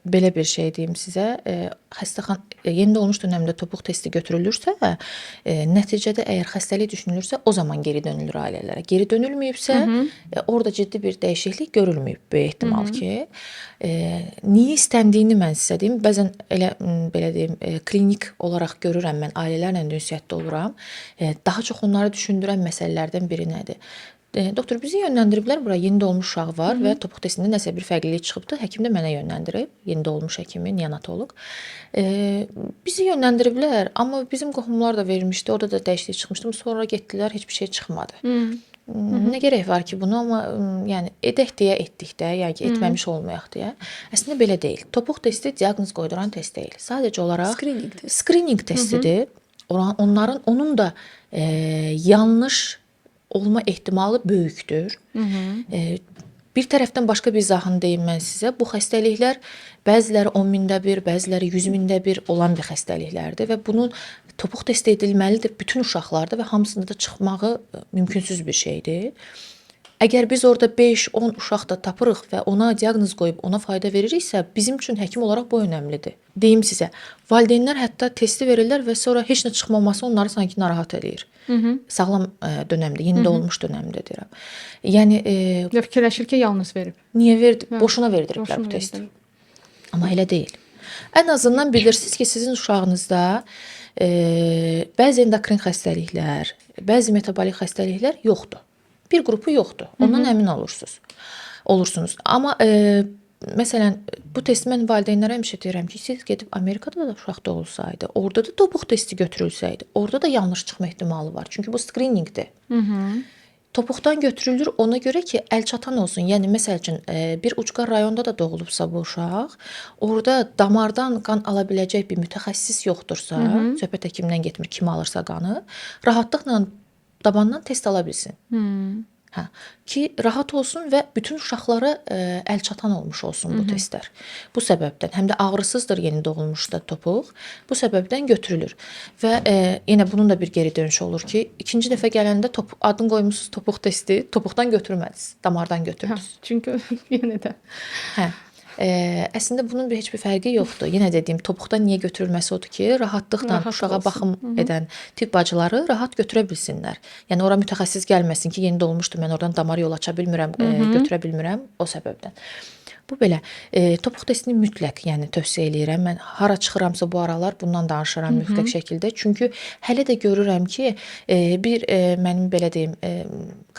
belə bir şey deyim sizə. Yeni doğmuş dövründə topuq testi götürülürsə, nəticədə əgər xəstəlik düşünülürsə, o zaman geri dönülür ailələrə. Geri dönülməyibsə, orada ciddi bir dəyişiklik görülməyib böyük ehtimal ki. Niyə istəndiyini mən sizə deyim. Bəzən elə belə deyim, klinik olaraq görürəm mən, ailələrlə də ünsiyyətdə oluram. Daha çox onları düşündürən məsələlərdən biri nədir? Doktor, bizi yönləndiriblər, bura yeni doğmuş uşağı var və topuq testində nəsə bir fərqlilik çıxıbdı. Həkim də mənə yönləndirib, yeni doğmuş həkimi, neonatoloq. Bizi yönləndiriblər, amma bizim qohumlar da vermişdi, orada da dəyişiklik çıxmışdı. Sonra getdilər, heç bir şey çıxmadı. Nə gərək var ki, bunu amma yəni edək deyə etdik də, yəni ki, etməmiş olmayaq deyə. Əslində belə deyil. Topuq testi diaqnoz qoyduran test deyil. Sadəcə olaraq screening testidir. Onun da yanlış olma ehtimalı böyükdür. Bir tərəfdən başqa bir izahını deyim mən sizə. Bu xəstəliklər bəziləri 10 mində bir, bəziləri 100 mində bir olan bir xəstəliklərdir və bunun topuq testi edilməlidir bütün uşaqlarda və hamısında da çıxmağı mümkünsüz bir şeydir. Əgər biz orada 5-10 uşaq da tapırıq və ona diaqnoz qoyub ona fayda veririksə, bizim üçün həkim olaraq bu önəmlidir. Deyim sizə, valideynlər hətta testi verirlər və sonra heç nə çıxmaması onları sanki narahat edir. Sağlam dönəmdə, yeni doğulmuş dönəmdə deyirəm. Yəni Fikirləşir ki, yalnız verib. Niyə verdi? Boşuna verdiriblər bu testi. Amma elə deyil. Ən azından bilirsiniz ki, sizin uşağınızda bəzi endokrin xəstəliklər, bəzi metabolik xəstəliklər yoxdur. Bir qrupu yoxdur. Ondan əmin olursunuz. Amma məsələn, bu testi mən valideynlərə həmişə deyirəm ki, siz gedib Amerikada da uşaq doğulsaydı, orada da topuq testi götürülsəydi, orada da yanlış çıxma ehtimalı var. Çünki bu screeningdir. Topuqdan götürülür ona görə ki, əlçatan olsun. Yəni məsəl üçün bir ucqar rayonda da doğulubsa bu uşaq, orada damardan qan ala biləcək bir mütəxəssis yoxdursa, söhbət həkimdən getmir, kim alırsa qanı, rahatlıqla dabandan test ala bilsin. Ki rahat olsun və bütün uşaqlara əlçatan olmuş olsun bu testlər. Bu səbəbdən, həm də ağrısızdır yeni doğulmuşda topuq, bu səbəbdən götürülür. Və yenə bunun da bir geri dönüşü olur ki, ikinci dəfə gələndə adını qoymusunuz topuq testi, topuqdan götürmədiniz, damardan götürdünüz. Çünki yenə də. Əslində bunun heç bir fərqi yoxdur. Yenə dediyim, topuqdan niyə götürülməsi odur ki, rahatlıqla uşağa baxım edən tibb bacıları rahat götürə bilsinlər. Yəni ora mütəxəssis gəlməsin ki, yeni doğulmuşdur, mən oradan damar yol aça bilmirəm, götürə bilmirəm o səbəbdən. Bu belə. Topuq testini mütləq, yəni tövsiyə eləyirəm. Mən hara çıxıramsa bu aralar bundan danışıram mütləq şəkildə. Çünki hələ də görürəm ki, bir mənim belə deyim,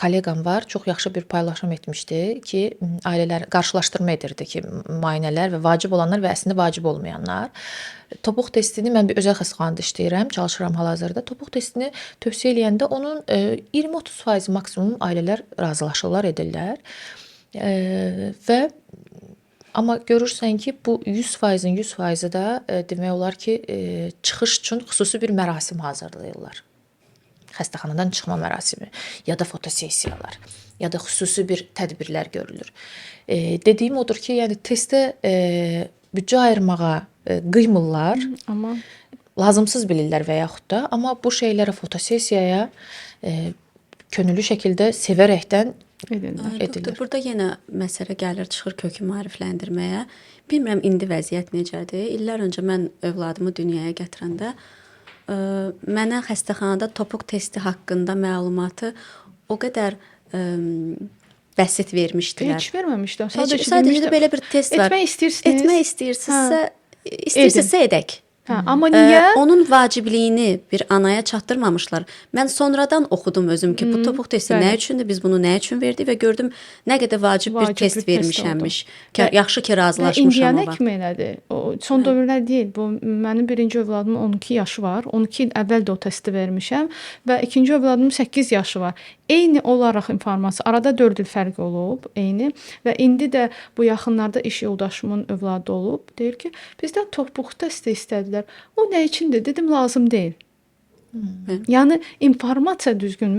kolleqam var, çox yaxşı bir paylaşım etmişdi ki, ailələr qarşılaşdırma edirdi ki, müayinələr və vacib olanlar və əslində vacib olmayanlar. Topuq testini mən bir özəl xəstəxanada işləyirəm, çalışıram hal-hazırda. Topuq testini tövsiyə eləyəndə onun 20-30% maksimum ailələr razılaşırlar, edirlər. Və amma görürsən ki, bu 100%-in 100%-i də demək olar ki, çıxış üçün xüsusi bir mərasim hazırlayırlar. Xəstəxanadan çıxma mərasimi, ya da fotosessiyalar, ya da xüsusi bir tədbirlər görülür. Dediyim odur ki, yəni testə büdcə ayırmağa qıymırlar, amma lazımsız bilirlər və yaxud da, amma bu şeylərə fotosessiyaya könüllü şəkildə sevərəkdən Doktor, burada yenə məsələ gəlir, çıxır kökü maarifləndirməyə. Bilmirəm indi vəziyyət necədir. İllər öncə mən övladımı dünyaya gətirəndə mənə xəstəxanada topuq testi haqqında məlumatı o qədər bəsit vermişdilər. Heç verməmişdilər. Sadəcə belə bir test var. Etmək istəyirsinizsə edək. Hə, amma niyə? Onun vacibliyini bir anaya çatdırmamışlar. Mən sonradan oxudum özüm ki, bu topuq testi bəli. nə üçündür, biz bunu nə üçün verdik və gördüm nə qədər vacib bir test vermişəmmiş. Yaxşı ki, razılaşmışam o İndiyənə vaxt. kimi elədi. O son dövrlər deyil. Bu mənim birinci övladımın 12 yaşı var. 12 il əvvəl də o testi vermişəm və ikinci övladımın 8 yaşı var. Eyni olaraq informasiya, arada 4 il fərq olub, eyni və indi də bu yaxınlarda iş yoldaşımın övladı olub. Deyir ki, bizdən topuq testi istədilər. O nə üçündür? Dedim, lazım deyil. Yəni informasiya düzgün,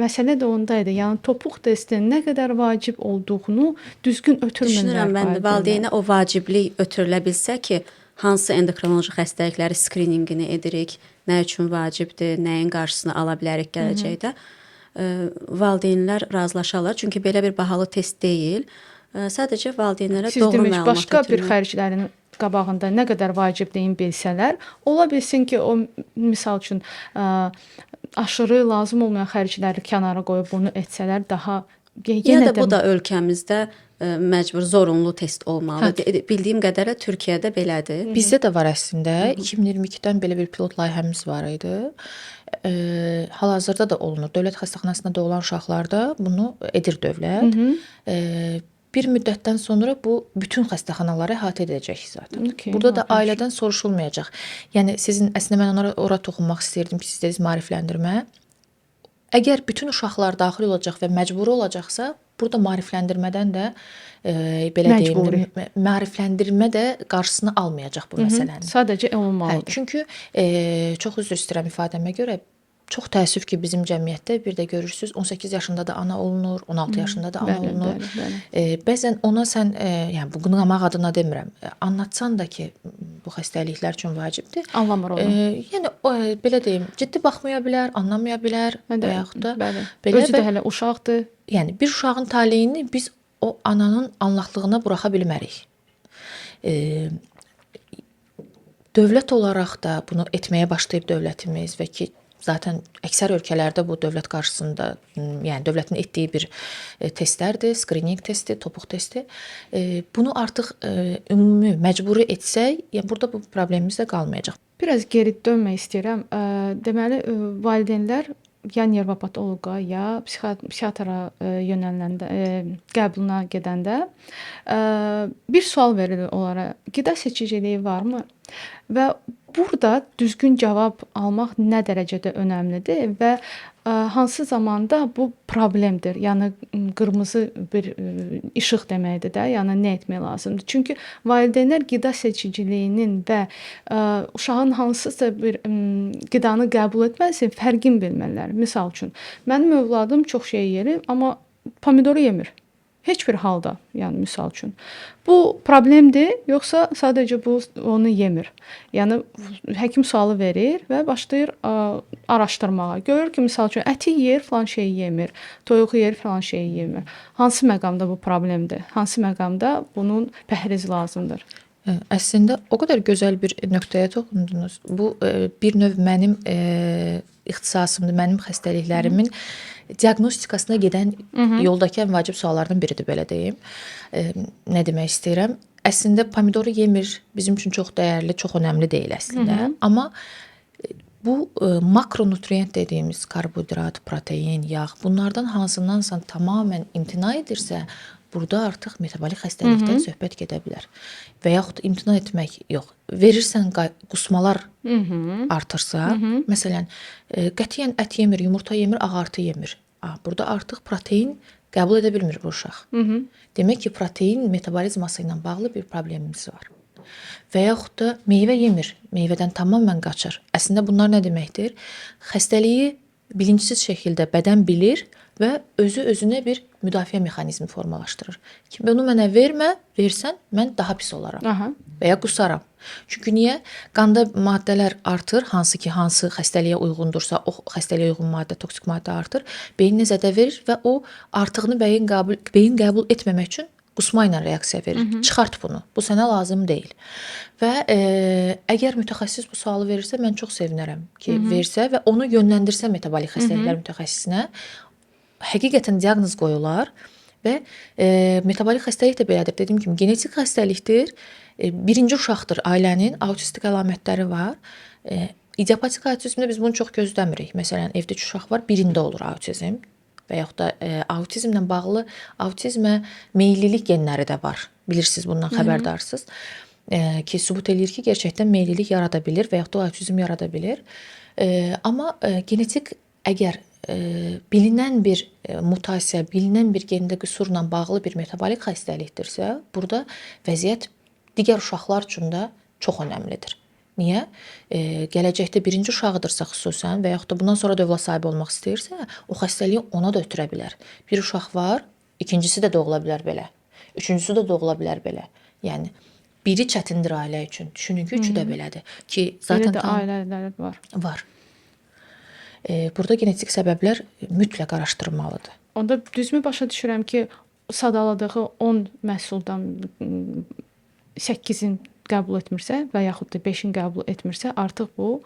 məsələ də ondaydı. Yəni topuq testinin nə qədər vacib olduğunu düzgün ötürmürlər. Düşünürəm mən də valideynə o vaciblik ötürülə bilsə ki, hansı endokrinoloji xəstəlikləri skrininqini edirik, nə üçün vacibdir, nəyin qarşısını ala bilərik gələcəkdə. Valideynlər razılaşarlar. Çünki belə bir bahalı test deyil. Sadəcə valideynlərə Siz doğru demiş, məlumat başqa bir ötürmək. xərclərin qabağında nə qədər vacibligini bilsələr, ola bilsin ki, o misal üçün aşırı lazım olmayan xərcləri kənara qoyub bunu etsələr daha Ya da bu da ölkəmizdə məcbur zorunlu test olmalı. Bildiyim qədərlə Türkiyədə belədir. Bizdə də var əslində. 2022-dən belə bir pilot layihəmiz var idi. Hal-hazırda da olunur. Dövlət xəstəxanasında doğulan uşaqlarda bunu edir dövlət. Bir müddətdən sonra bu bütün xəstəxanaları əhatə edəcək zaten. Okay, Burada da ailədən soruşulmayacaq. Yəni sizin əslində mən ora toxunmaq istəyirdim ki, siz dediniz maarifləndirmə. Əgər bütün uşaqlar daxil olacaq və məcburi olacaqsa, burada maarifləndirmədən də belə deyim, maarifləndirmə də qarşısını almayacaq bu məsələnin. Sadəcə olmalıdır. Çünki çox üzr istəyirəm ifadəmə görə, çox təəssüf ki, bizim cəmiyyətdə bir də görürsüz 18 yaşında da ana olunur, 16 yaşında da ana olunur. Bəzən ona sən, yəni bu qınamaq adına demirəm, anlatsan da ki, bu xəstəliklər üçün vacibdir. Anlamır onu. Yəni belə deyim, ciddi baxmaya bilər, anlamaya bilər və yaxud da belə özü də hələ uşaqdır. Yəni bir uşağın taleyini biz o ananın anlaqlığına buraxa bilmərik. Dövlət olaraq da bunu etməyə başlayıb dövlətimiz və ki, zaten əksər ölkələrdə bu dövlət qarşısında, yəni dövlətin etdiyi bir testlərdir, skrininq testi, topuq testi. Bunu artıq ümumi məcburi etsək, yəni burada bu problemimiz də qalmayacaq. Biraz geri dönmək istəyirəm. Deməli, valideynlər ya nevropatoloqa, ya psixiatra yönəliləndə, qəbuluna gedəndə bir sual verilir onlara. Qida seçiciliyi varmı? Və burada düzgün cavab almaq nə dərəcədə önəmlidir və hansı zamanda bu problemdir. Yəni qırmızı bir işıq deməkdir də, yəni nə etmək lazımdır? Çünki valideynlər qida seçiciliyinin və uşağın hansısa bir qidanı qəbul etməsin, fərqini bilməlilər. Misal üçün, mənim övladım çox şey yeyir, amma pomidoru yemir. Heç bir halda, yəni misal üçün. Bu problemdir, yoxsa sadəcə bu onu yemir? Yəni həkim sualı verir və başlayır araşdırmağa. Görür ki, misal üçün əti yeyir, falan şeyi yemir. Toyuğu yeyir, falan şeyi yemir. Hansı məqamda bu problemdir? Hansı məqamda bunun pəhriz lazımdır? Əslində o qədər gözəl bir nöqtəyə toxundunuz. Bu bir növ mənim ixtisasımdır, mənim xəstəliklərimin diaqnostikasına gedən yoldakı ən vacib suallardan biridir, belə deyim. Nə demək istəyirəm? Əslində pomidoru yemir bizim üçün çox dəyərli, çox önəmli deyil əslində. Amma bu makronutrient dediyimiz karbohidrat, protein, yağ, bunlardan hansındansa tamamilə imtina edirsə, burada artıq metabolik xəstəlikdən söhbət gedə bilər. Və yaxud imtina etmək yox. Verirsən qusmalar artırsa, məsələn, qətiyyən ət yemir, yumurta yemir, ağartı yemir. Burada artıq protein qəbul edə bilmir bu uşaq. Demək ki, protein metabolizması ilə bağlı bir problemimiz var. Və yaxud da meyvə yemir, meyvədən tamamilə qaçır. Əslində bunlar nə deməkdir? Xəstəliyi bilinçsiz şəkildə bədən bilir və özünə bir müdafiə mexanizmi formalaşdırır. Ki, bunu mənə vermə, versən mən daha pis olaram və ya qusaram. Çünki niyə? Qanda maddələr artır, hansı xəstəliyə uyğundursa, o xəstəliyə uyğun maddə, toksik maddə artır, beyninə zədə verir və o artığını beyin qəbul etməmək üçün qusma ilə reaksiya verir. Çıxart bunu. Bu sənə lazım deyil. Və əgər mütəxəssis bu sualı verirsə, mən çox sevinərəm ki, versə və onu yönləndirsə metabolik xəstəliklər mütəxəssisinə, həqiqətən diaqnoz qoyular və metabolik xəstəlik də belədir. Dediyim kimi, genetik xəstəlikdir. birinci uşaqdır ailənin, autistik əlamətləri var. İdiopatik autizmdə biz bunu çox gözləmirik. Məsələn, evdə 3 uşaq var, birində olur autizm və yaxud da autizmlə bağlı autizmə meyllilik genləri də var. Bilirsiniz, bundan xəbərdarsınız. Ki, sübut eləyir ki, gerçəkdən meyllilik yarada bilir və yaxud da autizm yarada bilir. Amma genetik əgər bilinən bir mutasiya, bilinən bir genda qüsurla bağlı bir metabolik xəstəlikdirsə, burada vəziyyət digər uşaqlar üçün də çox önəmlidir. Niyə? Gələcəkdə birinci uşağıdırsa xüsusən və yaxud da bundan sonra da övlad sahibi olmaq istəyirsə, o xəstəliyi ona da ötürə bilər. Bir uşaq var, ikincisi də doğula bilər belə. Üçüncüsü də doğula bilər belə. Yəni biri çətindir ailə üçün. Düşünün ki, üçü də belədir. Ki zaten Belə də ailələr var. Var. Burada genetik səbəblər mütləq araşdırılmalıdır. Onda düzmü başa düşürəm ki, sadaladığı 10 məhsuldan 8-in qəbul etmirsə və yaxud da 5-in qəbul etmirsə, artıq bu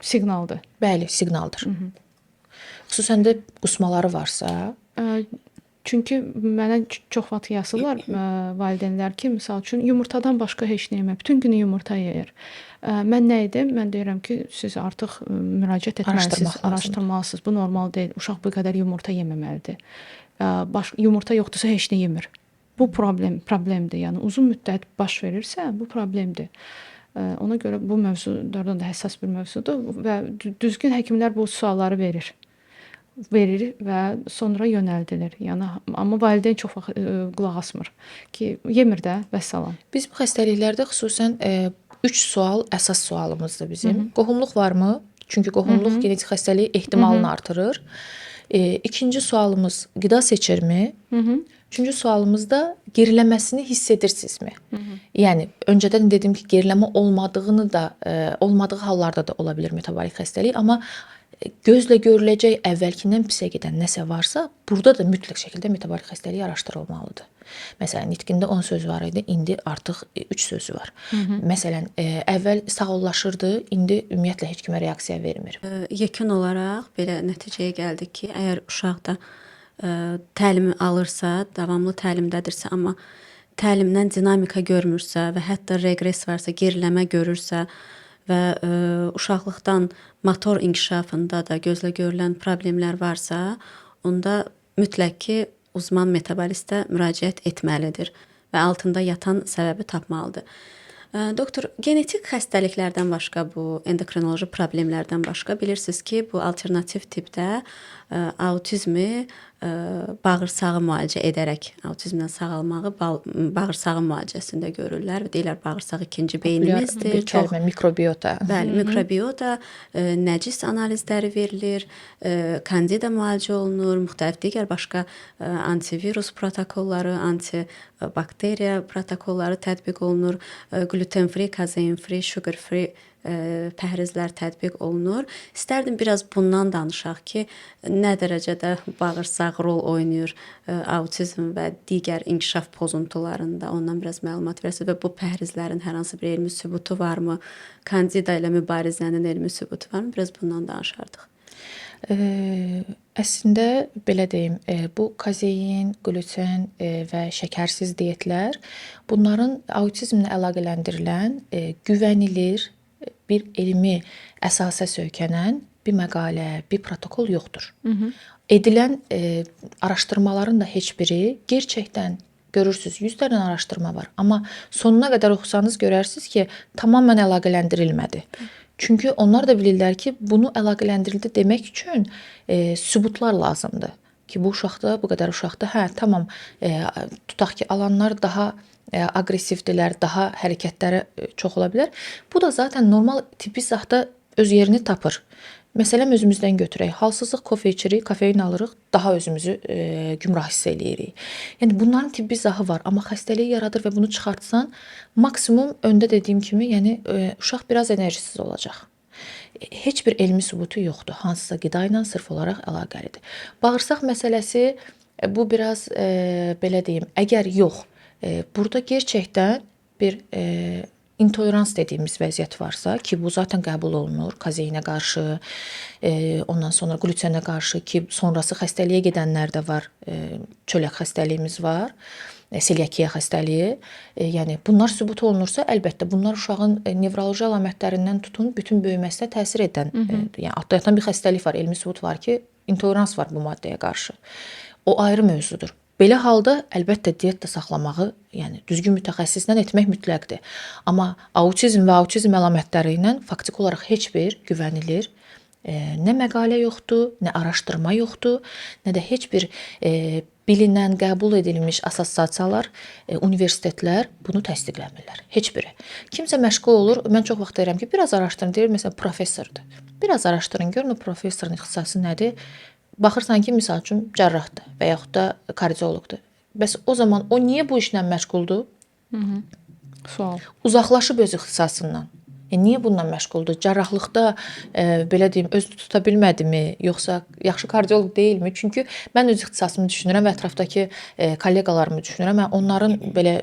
siqnaldır. Bəli, siqnaldır. Xüsusən də qusmaları varsa, Çünki mənə çox vaxt yazırlar valideynlər ki, misal üçün yumurtadan başqa heç nə yemir, bütün günü yumurta yeyir. Mən nə edim? Mən deyirəm ki, siz artıq müraciət etməlisiniz, araşdırmalısınız. Bu normal deyil. Uşaq bu qədər yumurta yeməməlidir. Yumurta yoxdursa heç nə yemir. Bu problemdir. Yəni uzun müddət baş verirsə, bu problemdir. Ona görə bu mövzulardan da həssas bir mövzudur və düzgün həkimlər bu sualları verir və sonra yönəldilir. Yəni amma valideyn çox vaxt qulaq asmır ki, yemir də vəssalam. Biz bu xəstəliklərdə xüsusən 3 sual əsas sualımızdır bizim. Qohumluq varmı? Çünki qohumluq genetik xəstəliyi ehtimalını artırır. İkinci sualımız qida seçirmi? Üçüncü sualımız da geriləməsini hiss edirsinizmi? Yəni öncədən dedim ki, geriləmə olmadığı hallarda da ola bilər metabolik xəstəlik, amma gözlə görüləcək əvvəlkindən pisə gedən nəsə varsa, burada da mütləq şəkildə metabolik xəstəlik araşdırılmalıdır. Məsələn, nitqində 10 söz var idi, indi artıq 3 sözü var. Məsələn, əvvəl sağollaşırdı, indi ümumiyyətlə heç kimə reaksiya vermir. Yekun olaraq belə nəticəyə gəldik ki, əgər uşaqda təlimi alırsa, davamlı təlimdədirsə, amma təlimdən dinamika görmürsə və hətta reqres varsa, geriləmə görürsə və uşaqlıqdan motor inkişafında da gözlə görülən problemlər varsa, onda mütləq ki, uzman metabolistə müraciət etməlidir və altında yatan səbəbi tapmalıdır. Doktor, genetik xəstəliklərdən başqa, bu endokrinoloji problemlərdən başqa bilirsiniz ki, bu alternativ tipdə autizmi bağırsağı müalicə edərək autizmdən sağalmağı bağırsağı müalicəsində görürlər və deyirlər bağırsaq ikinci beynimizdir. Bir kəlmə mikrobiota. Bəli, mikrobiota, nəcis analizləri verilir, kandida müalicə olunur, müxtəlif digər başqa antivirus protokolları, antibakteriya protokolları tətbiq olunur, gluten-free, kazein-free, sugar-free pəhrizlər tətbiq olunur. İstərdim biraz bundan danışaq ki, nə dərəcədə bağırsaq rol oynayır autizm və digər inkişaf pozuntularında, ondan biraz məlumat verəsiniz və bu pəhrizlərin hər hansı bir elmi sübutu varmı? Kandida ilə mübarizənin elmi sübutu varmı? Biraz bundan danışardıq. Əslində belə deyim, bu kazein, gluten və şəkərsiz diyetlər bunların autizmlə əlaqələndirilən güvənilir bir elmi əsasa söykənən bir məqalə, bir protokol yoxdur. Edilən araşdırmaların da heç biri gerçəkdən görürsüz, yüzlərlə araşdırma var. Amma sonuna qədər oxusanız görərsiniz ki, tamamilə əlaqələndirilmədi. Çünki onlar da bilirlər ki, bunu əlaqələndirildi demək üçün sübutlar lazımdır. Ki, bu uşaqda, bu qədər uşaqda, tamam, tutaq ki, alanlar daha aqressivdirlər, daha hərəkətləri çox ola bilər. Bu da zaten normal tibbi izahda öz yerini tapır. Məsələn, özümüzdən götürək. Halsızlıq kofe içirik, kofein alırıq, daha özümüzü gümrah hiss eləyirik. Yəni, bunların tibbi izahı var, amma xəstəliyi yaradır və bunu çıxartsan, maksimum öndə dediyim kimi, yəni uşaq biraz enerjisiz olacaq. Heç bir elmi sübutu yoxdur, hansısa qida ilə sırf olaraq əlaqəlidir. Bağırsaq məsələsi, bu biraz, belə deyim, əgər yox, burada gerçəkdən bir intolerans dediyimiz vəziyyət varsa ki, bu zaten qəbul olunur, kazeinə qarşı, ondan sonra glutenə qarşı ki, sonrası xəstəliyə gedənlər də var, çölyak xəstəliyimiz var. seliakiya xəstəliyi. Yəni bunlar sübut olunursa, əlbəttə bunlar uşağın nevroloji əlamətlərindən tutun bütün böyüməsinə təsir edən, yəni adda yatan bir xəstəlik var, elmi sübut var ki, intolerans var bu maddəyə qarşı. O ayrı mövzudur. Belə halda əlbəttə diyet də saxlamağı, yəni düzgün mütəxəssislə etmək mütləqdir. Amma autizm və autizm əlamətləri ilə faktiki olaraq heç bir güvənilir nə məqalə yoxdur, nə araşdırma yoxdur, nə də heç bir bilinən, qəbul edilmiş assosiasiyalar, universitetlər bunu təsdiqləmirlər. Heç biri. Kimsə məşğul olur, mən çox vaxt deyirəm ki, biraz araşdırın, deyir məsələn professordur. Biraz araşdırın, görün o professorun ixtisası nədir? Baxırsan ki, misal üçün cərrahdır və yaxud da kardioloqdur. Bəs o zaman o niyə bu işlə məşğuldur? Sual. Uzaqlaşıb öz ixtisasından. Niyə bununla məşğuldur? Cərrahlıqda belə deyim, özünü tuta bilmədimi, yoxsa yaxşı kardioloq deyilmi? Çünki mən öz ixtisasımı düşünürəm və ətrafdakı kolleqalarımı düşünürəm. Mən onların belə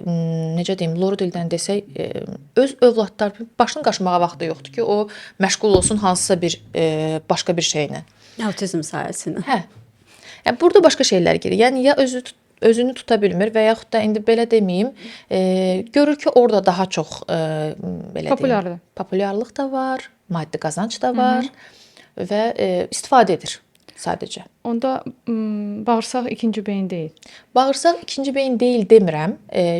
necə deyim, lor dildən desək, öz övladları başını qaşımağa vaxtı yoxdur ki, o məşğul olsun hansısa bir başqa bir şeylə. Autizm sahəsində. Hə. Yəni burada başqa şeylər girir. Yəni ya özünü tuta bilmir və yaxud da indi belə deməyim, görür ki, orada daha çox belə Populyardır. deyim, populyarlıq da var, maddi qazanc da var və istifadə edir sadəcə. Onda bağırsaq ikinci beyin deyil. Bağırsaq ikinci beyin deyil demirəm.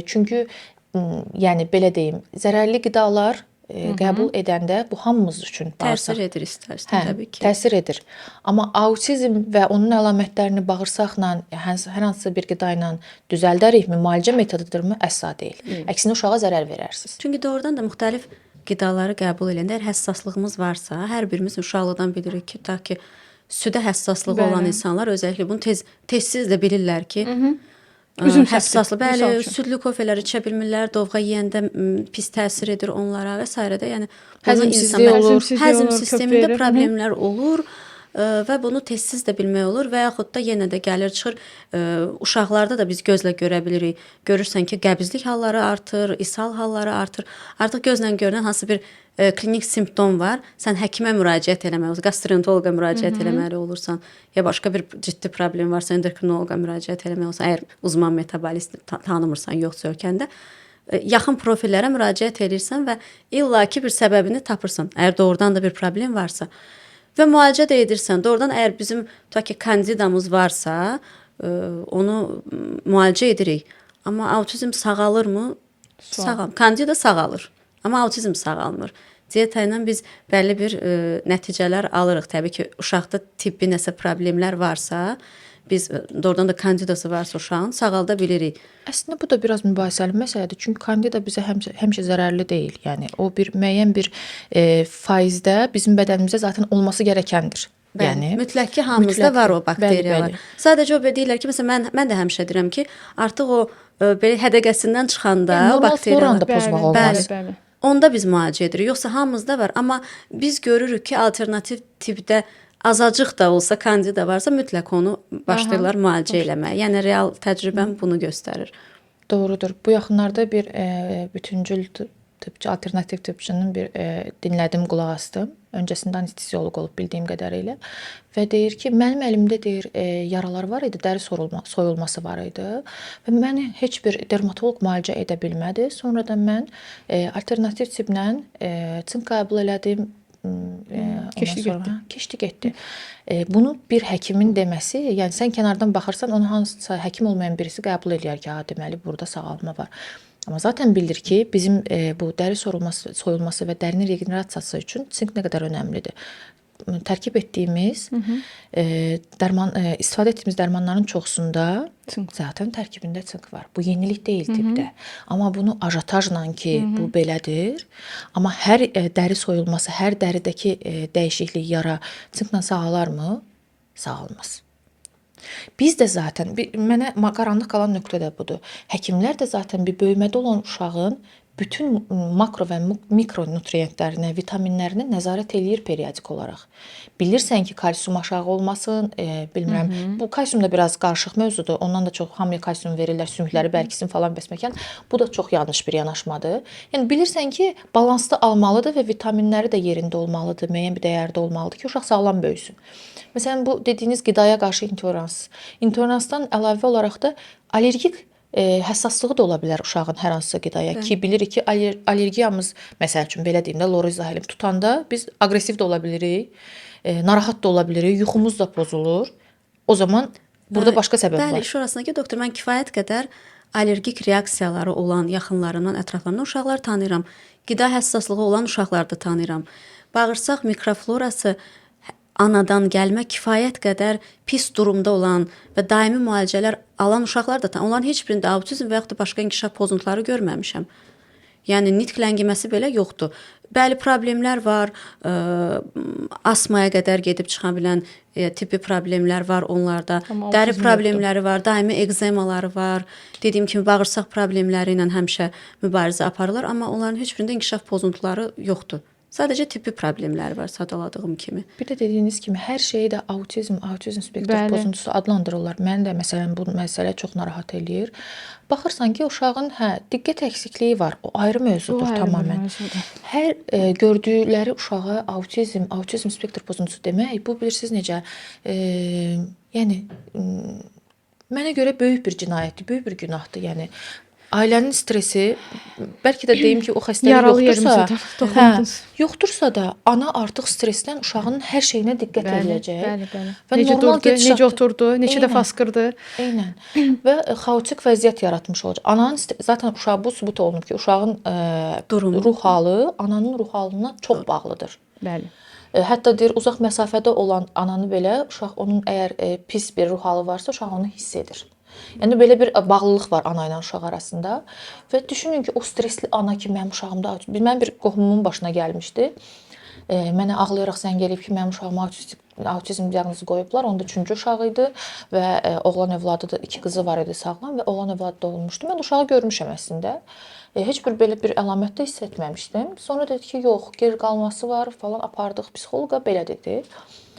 Çünki yəni belə deyim, zərərli qidalar qəbul edəndə bu hamımız üçün bağırsaq Təsir edir istər-istəməz təbii ki. Təsir edir. Amma autizm və onun əlamətlərini bağırsaqla, hər hansısa bir qida ilə düzəldərikmi, müalicə metodudurmu? Əsla deyil. Əksinə uşağa zərər verərsiniz. Çünki doğrudan da müxtəlif qidaları qəbul edəndə əgər həssaslığımız varsa, hər birimiz uşaqlıqdan bilirik ki, ta ki südə həssaslığı olan insanlar özəlliklə bunu tezsiz də bilirlər ki, Üzüm həssaslı. misal Bəli, üçün. südlü kofelər içə bilmirlər, dovğa yeyəndə pis təsir edir onlara və s. də. Yəni Həzmsizlik olur. Həzm köp sistemində verir. problemlər olur və bunu tezsiz də bilmək olur və yaxud da yenə də gəlir çıxır uşaqlarda da biz gözlə görə bilirik. Görürsən ki, qəbizlik halları artır, ishal halları artır. Artıq gözlə görünən hansı bir klinik simptom var, sən həkimə müraciət eləməli olursan, gastroenteroloqa müraciət eləməli olursan, ya başqa bir ciddi problem varsa endokrinoloqa müraciət eləməli olursan, əgər uzman metabolist tanımırsan yoxsa ölkəndə, yaxın profillərə müraciət edirsən və illaki bir səbəbini tapırsan, əgər doğrudan da bir problem varsa. Və müalicə də edirsən. Doğrudan əgər bizim tutaq ki, kandidamız varsa, onu müalicə edirik. Amma autizm sağalırmı? Sağal. Kandida sağalır. Amma autizm sağalmır. Diyeta ilə biz bəlli bir nəticələr alırıq. Təbii ki, uşaqda tibbi nəsə problemlər varsa, biz doğrudan da kandidası varsa uşağın sağalda bilirik. Əslində bu da biraz mübahisəli məsələdir. Çünki kandida bizə həmişə zərərli deyil. Yəni o bir müəyyən bir faizdə bizim bədənimizdə zaten olması gərəkəndir. Yəni mütləq ki, hamımızda var o bakteriyalar. Bəli. Sadəcə o deyirlər ki, məsələn mən də həmişə deyirəm ki, artıq o belə hədəqəsindən çıxanda o Normal floranı bakteriyalar da pozmaq olmaz. Bəli. onda biz müalicə edirik. Yoxsa hamımızda var, amma biz görürük ki, alternativ tipdə azacıq da olsa kandida varsa mütləq onu başlayırlar müalicə eləməyə. Yəni real təcrübəm bunu göstərir. Doğrudur. Bu yaxınlarda bir bütüncül tıbçı, alternativ tıbçının bir dinlədim, qulaq asdım. Öncəsində anesteziyoloq olub bildiyim qədərilə və deyir ki, mənim əlimdə deyir yaralar var idi, dəri soyulması var idi və məni heç bir dermatoloq müalicə edə bilmədi. Sonradan mən alternativ tiplə çink qəbul elədim. Keçdi getdi. Bunu bir həkimin deməsi, yəni sən kənardan baxırsan, onu hansısa həkim olmayan birisi qəbul eləyər ki, deməli burada sağalma var. Amma zaten bilir ki, bizim bu dəri soyulması və dərinin regenerasiyası üçün çink nə qədər önəmlidir. Tərkib etdiyimiz istifadə etdiyimiz dərmanların çoxsunda zaten tərkibində çink var. Bu yenilik deyil tipdə. Amma bunu ajatajla ki, bu belədir. Amma hər dəri soyulması, hər dəridəki dəyişiklik, yara çinklə sağalarmı? Sağalmaz. Biz də zaten mənə qaranlıq qalan nöqtə də budur. Həkimlər də zaten bir böyümədə olan uşağın bütün makro və mikro nutriyentlərinə, vitaminlərinə nəzarət eləyir periodik olaraq. Bilirsən ki, kalsium aşağı olmasın, bilmirəm. Bu kalsium da biraz qarışıq mövzudur. Ondan da çox hamıya kalsium verirlər, sümükləri bərkisin falan bəsməkən. Bu da çox yanlış bir yanaşmadır. Yəni bilirsən ki, balanslı almalıdır və vitaminləri də yerində olmalıdır, müəyyən bir dəyərdə olmalıdır ki, uşaq sağlam böyüsün. Məsələn, bu dediyiniz qidaya qarşı intolerans. İntoleransdan əlavə olaraq da allergik həssaslığı da ola bilər uşağın hər hansısa qidaya ki, bilirik ki, allergiyamız, məsəl üçün belə deyim də, Lora izah edim, tutanda biz aqressiv də ola bilirik, narahat da ola bilirik, yuxumuz da pozulur. O zaman burada başqa səbəb Bəli, var. şurasına ki, doktor, mən kifayət qədər allergik reaksiyaları olan yaxınlarımdan, ətraflarımdan uşaqlar tanıyıram. Qida həssaslığı olan uşaqlar da tanıyıram. Bağırsaq mikroflorası anadan gəlmə kifayət qədər pis durumda olan və daimi müalicələr alan uşaqlar da onların heç birində autizm və yaxud da başqa inkişaf pozuntuları görməmişəm. Yəni nitq ləngiməsi belə yoxdur. Bəli, problemlər var. Asmaya qədər gedib çıxa bilən tibbi problemlər var onlarda. Amma Dəri autizm problemləri var, daimi ekzemaları var. Dediyim kimi bağırsaq problemləri ilə həmişə mübarizə aparırlar, amma onların heç birində inkişaf pozuntuları yoxdur. Sadəcə tibbi problemləri var, sadaladığım kimi. Bir də dediyiniz kimi hər şeyi də autizm spektr Bəli. pozuntusu adlandırırlar. Məni də məsələn bu məsələ çox narahat eləyir. Baxırsan ki, uşağın diqqət əksikliyi var. O ayrı mövzudur O ayrı bir tamamilə. mövzudur. Hər gördükləri uşağa autizm spektr pozuntusu demək, bu bilirsiniz necə? Yəni mənə görə böyük bir cinayətdir, böyük bir günahdır. Yəni ailənin stresi, bəlkə də deyim ki, o xəstəlik Yaralı yoxdursa, yerimizə toxundunuz. yoxdursa da ana artıq stressdən uşağının hər şeyinə diqqət edəcək. Bəli. Və Necə normal durdu, gedişatda- necə oturdu, neçə Eynən. dəfə asqırdı. Eynən. Və xaotik vəziyyət yaratmış olacaq. Ananın zaten uşaq bu sübut olunub ki, uşağın Durumu. ruh halı ananın ruh halına çox bağlıdır. Bəli. Hətta deyir uzaq məsafədə olan ananı belə uşaq onun əgər pis bir ruh halı varsa, uşaq onu hiss edir. Yəni belə bir bağlılıq var ana ilə uşaq arasında və düşünün ki, o stressli ana ki, mənim uşağımda mənim bir qohumumun başına gəlmişdi. Mənə ağlayaraq zəng eləyib ki, mənim uşağıma autizm diaqnozu qoyublar. Onda 3-cü uşağı idi və oğlan övladı da 2 qızı var idi sağlam və oğlan övladı da olmuşdu. Mən uşağı görmüşəm əslində. Heç bir belə bir əlamət də hiss etməmişdim. Sonra dedi ki, yox, geri qalması var falan, apardıq psixoloqa, belə dedi.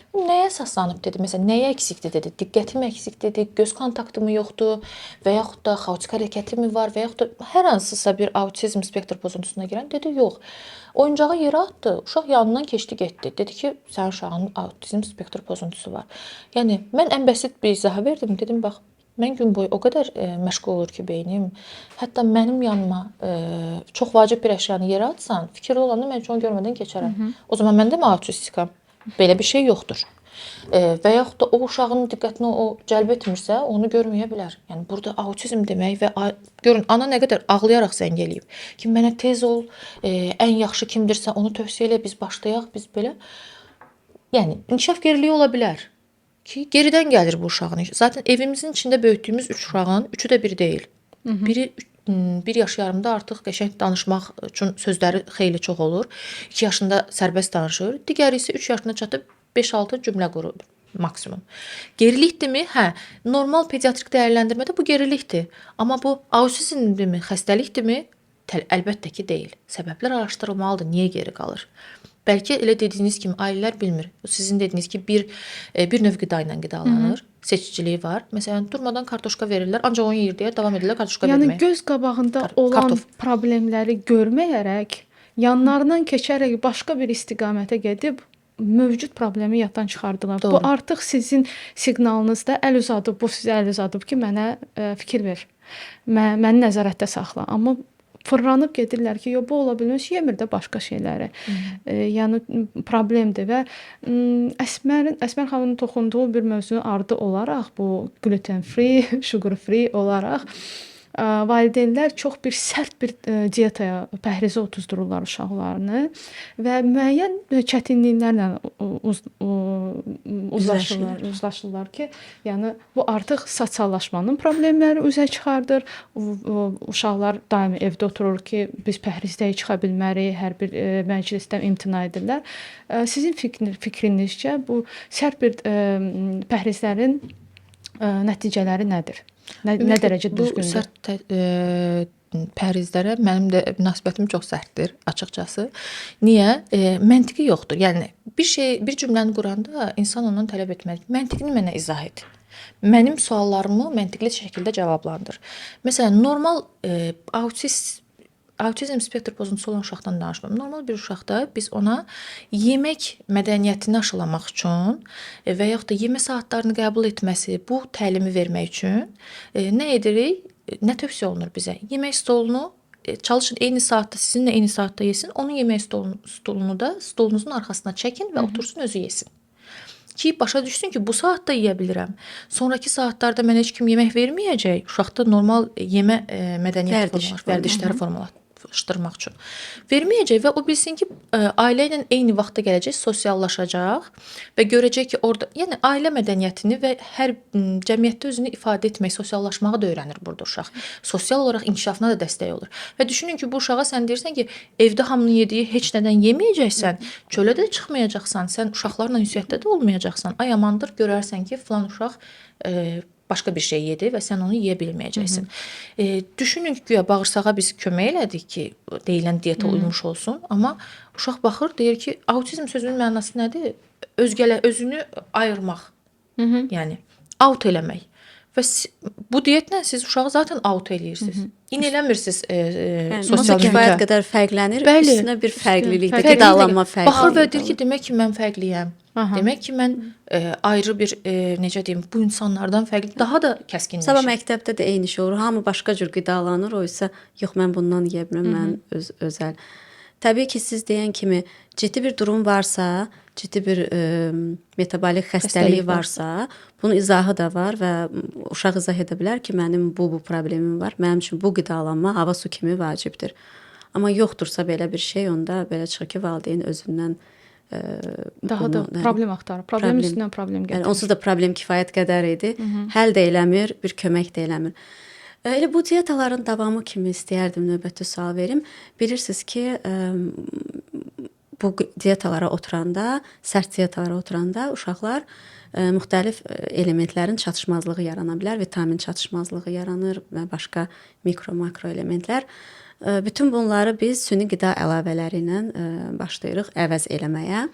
Nəyə əsaslanıb dedi? Məsələn, nəyə əksikdir dedi? Diqqətim əksikdir dedi, göz kontaktımı yoxdur və yaxud da xaotik hərəkətimi var və yaxud da hər hansısa bir autizm spektr pozuntusuna girən dedi, yox. Oyuncağı yerə atdı, uşaq yanından keçdi, getdi. Dedi ki, sənin uşağının autizm spektr pozuntusu var. Yəni mən ən bəsit bir izah verdim, dedim bax, mən gün boyu o qədər məşğul olur ki beynim, hətta mənim yanıma çox vacib bir əşyanı yerə atsan, fikirli olanda mən heç onu görmədən keçərəm. O zaman mən də mi autistikam? Belə bir şey yoxdur. Və yaxud da o uşağın diqqətini o cəlb etmirsə, onu görməyə bilər. Yəni burada autizm demək və görün ana nə qədər ağlayaraq zəng eləyib ki, mənə tez ol, ən yaxşı kimdirsə onu tövsiyə elə, biz başlayaq, biz belə. Yəni inkişaf geriliyi ola bilər ki, geridən gəlir bu uşağın. Zaten evimizin içində böyütdüyümüz 3 uşağın 3-ü də bir deyil. Biri 1 yaş yarımda artıq qəşəng danışmaq üçün sözləri xeyli çox olur. 2 yaşında sərbəst danışır. Digəri isə 3 yaşına çatıb 5-6 cümlə qurur maksimum. Gerilikdirmi? Hə, normal pediatrik dəyərləndirmədə bu gerilikdir. Amma bu autizmdirmi, xəstəlikdirmi? Əlbəttə ki, deyil. Səbəblər araşdırılmalıdır, niyə geri qalır? Bəlkə elə dediyiniz kimi ailələr bilmir. Sizin dediyiniz ki, bir növ qida ilə qidalanır. Seçiciliyi var. Məsələn, durmadan kartoşka verirlər, ancaq onu yeyir deyə davam edirlər kartoşka verməyə. Yəni göz qabağında olan problemləri görməyərək, yanlarından keçərək başqa bir istiqamətə gedib mövcud problemi yaddan çıxardılar. Doğru. Bu artıq sizin siqnalınızda əl uzadıb, bu sizə əl uzadıb ki, mənə fikir ver. Məni nəzarətdə saxla. Amma fırlanıb gedirlər ki, yox bu ola bilməz, yemir də başqa şeyləri. Yəni problemdir və Əsmər xanımın toxunduğu bir mövzunun ardı olaraq bu gluten free, sugar free olaraq valideynlər çox bir sərt bir diyetaya, pəhrizə otuzdururlar uşaqlarını və müəyyən çətinliklərlə uzlaşırlar ki, yəni bu artıq sosiallaşmanın problemləri üzə çıxardır. Uşaqlar daimi evdə oturur ki, biz pəhrizdəyik, çıxa bilmərik, hər bir məclisdən imtina edirlər. Sizin fikrinizcə bu sərt bir pəhrizlərin nəticələri nədir? Nə dərəcə düzgündür? Bu sərt pəhrizlərə mənim də münasibətim çox sərtdir, açıqcası. Niyə? Məntiqi yoxdur. Yəni bir cümləni quranda insan ondan tələb etməli. Məntiqini mənə izah et. Mənim suallarımı məntiqli şəkildə cavablandır. Məsələn, normal autizm spektr pozuntusu olan uşaqdan danışmıram. Normal bir uşaqda biz ona yemək mədəniyyətini aşılamaq üçün və yaxud da yemə saatlarını qəbul etməsi, bu təlimi vermək üçün nə edirik? nə tövsiyə olunur bizə? Yemək stolunu çalışın eyni saatda, sizinlə eyni saatda yesin. Onun yemək stolunu da stolunuzun arxasına çəkin və otursun özü yesin. Ki başa düşsün ki, bu saatda yeyə bilirəm. Sonrakı saatlarda mənə heç kim yemək verməyəcək. Uşaqda normal yemə mədəniyyəti vərdişləri formalaşdırmaq üçün verməyəcək və o bilsin ki, ailə ilə eyni vaxtda gələcək, sosiallaşacaq və görəcək ki, orada, yəni ailə mədəniyyətini və hər cəmiyyətdə özünü ifadə etmək, sosiallaşmağı da öyrənir burada uşaq. Sosial olaraq inkişafına da dəstək olur. Və düşünün ki, bu uşağa sən deyirsən ki, evdə hamının yediyi heç nədən yeməyəcəksən, çölə də çıxmayacaqsan, sən uşaqlarla ünsiyyətdə də olmayacaqsan. Ay amandır, görərsən ki, filan uşaq başqa bir şey yedi və sən onu yeyə bilməyəcəksən. Düşünün ki, güya bağırsağa biz kömək elədik ki, deyilən diyeta uymuş olsun, amma uşaq baxır, deyir ki, autizm sözünün mənası nədir? Özünü ayırmaq. Yəni out eləmək. Və bu diyetlə siz uşağı zaten out eləyirsiniz. İn eləmirsiniz sosial kifayət qədər fərqlənir. Üstünə bir fərqlilik də, fərqlilik qidalanma fərqli. Baxır və deyir ki, demək ki, mən fərqliyəm. Demək ki, mən ayrı bir necə deyim, bu insanlardan fərqli, daha da kəskinləşir. Sabah məktəbdə də eyni şey olur. Hamı başqa cür qidalanır, o isə yox mən bundan yeyə bilmirəm, mən özəl. Təbii ki, siz deyən kimi ciddi bir durum varsa, ciddi bir metabolik xəstəliyi varsa, bunun izahı da var və uşaq izah edə bilər ki, mənim bu problemim var. Mənim üçün bu qidalanma hava su kimi vacibdir. Amma yoxdursa belə bir şey, onda belə çıxır ki, valideyn özündən daha da problem axtarır. Problem üstündən problem gətirir. Yəni onsuz da problem kifayət qədər idi. Həll də eləmir, bir kömək də eləmir. Elə bu diyetaların davamı kimi istəyərdim növbəti sual verim. Bilirsiniz ki, bu diyetalara oturanda, sərt diyetalara oturanda uşaqlar müxtəlif elementlərin çatışmazlığı yarana bilər. Vitamin çatışmazlığı yaranır və başqa mikro-makro elementlər. Bütün bunları biz süni qida əlavələri ilə başlayırıq əvəz eləməyə.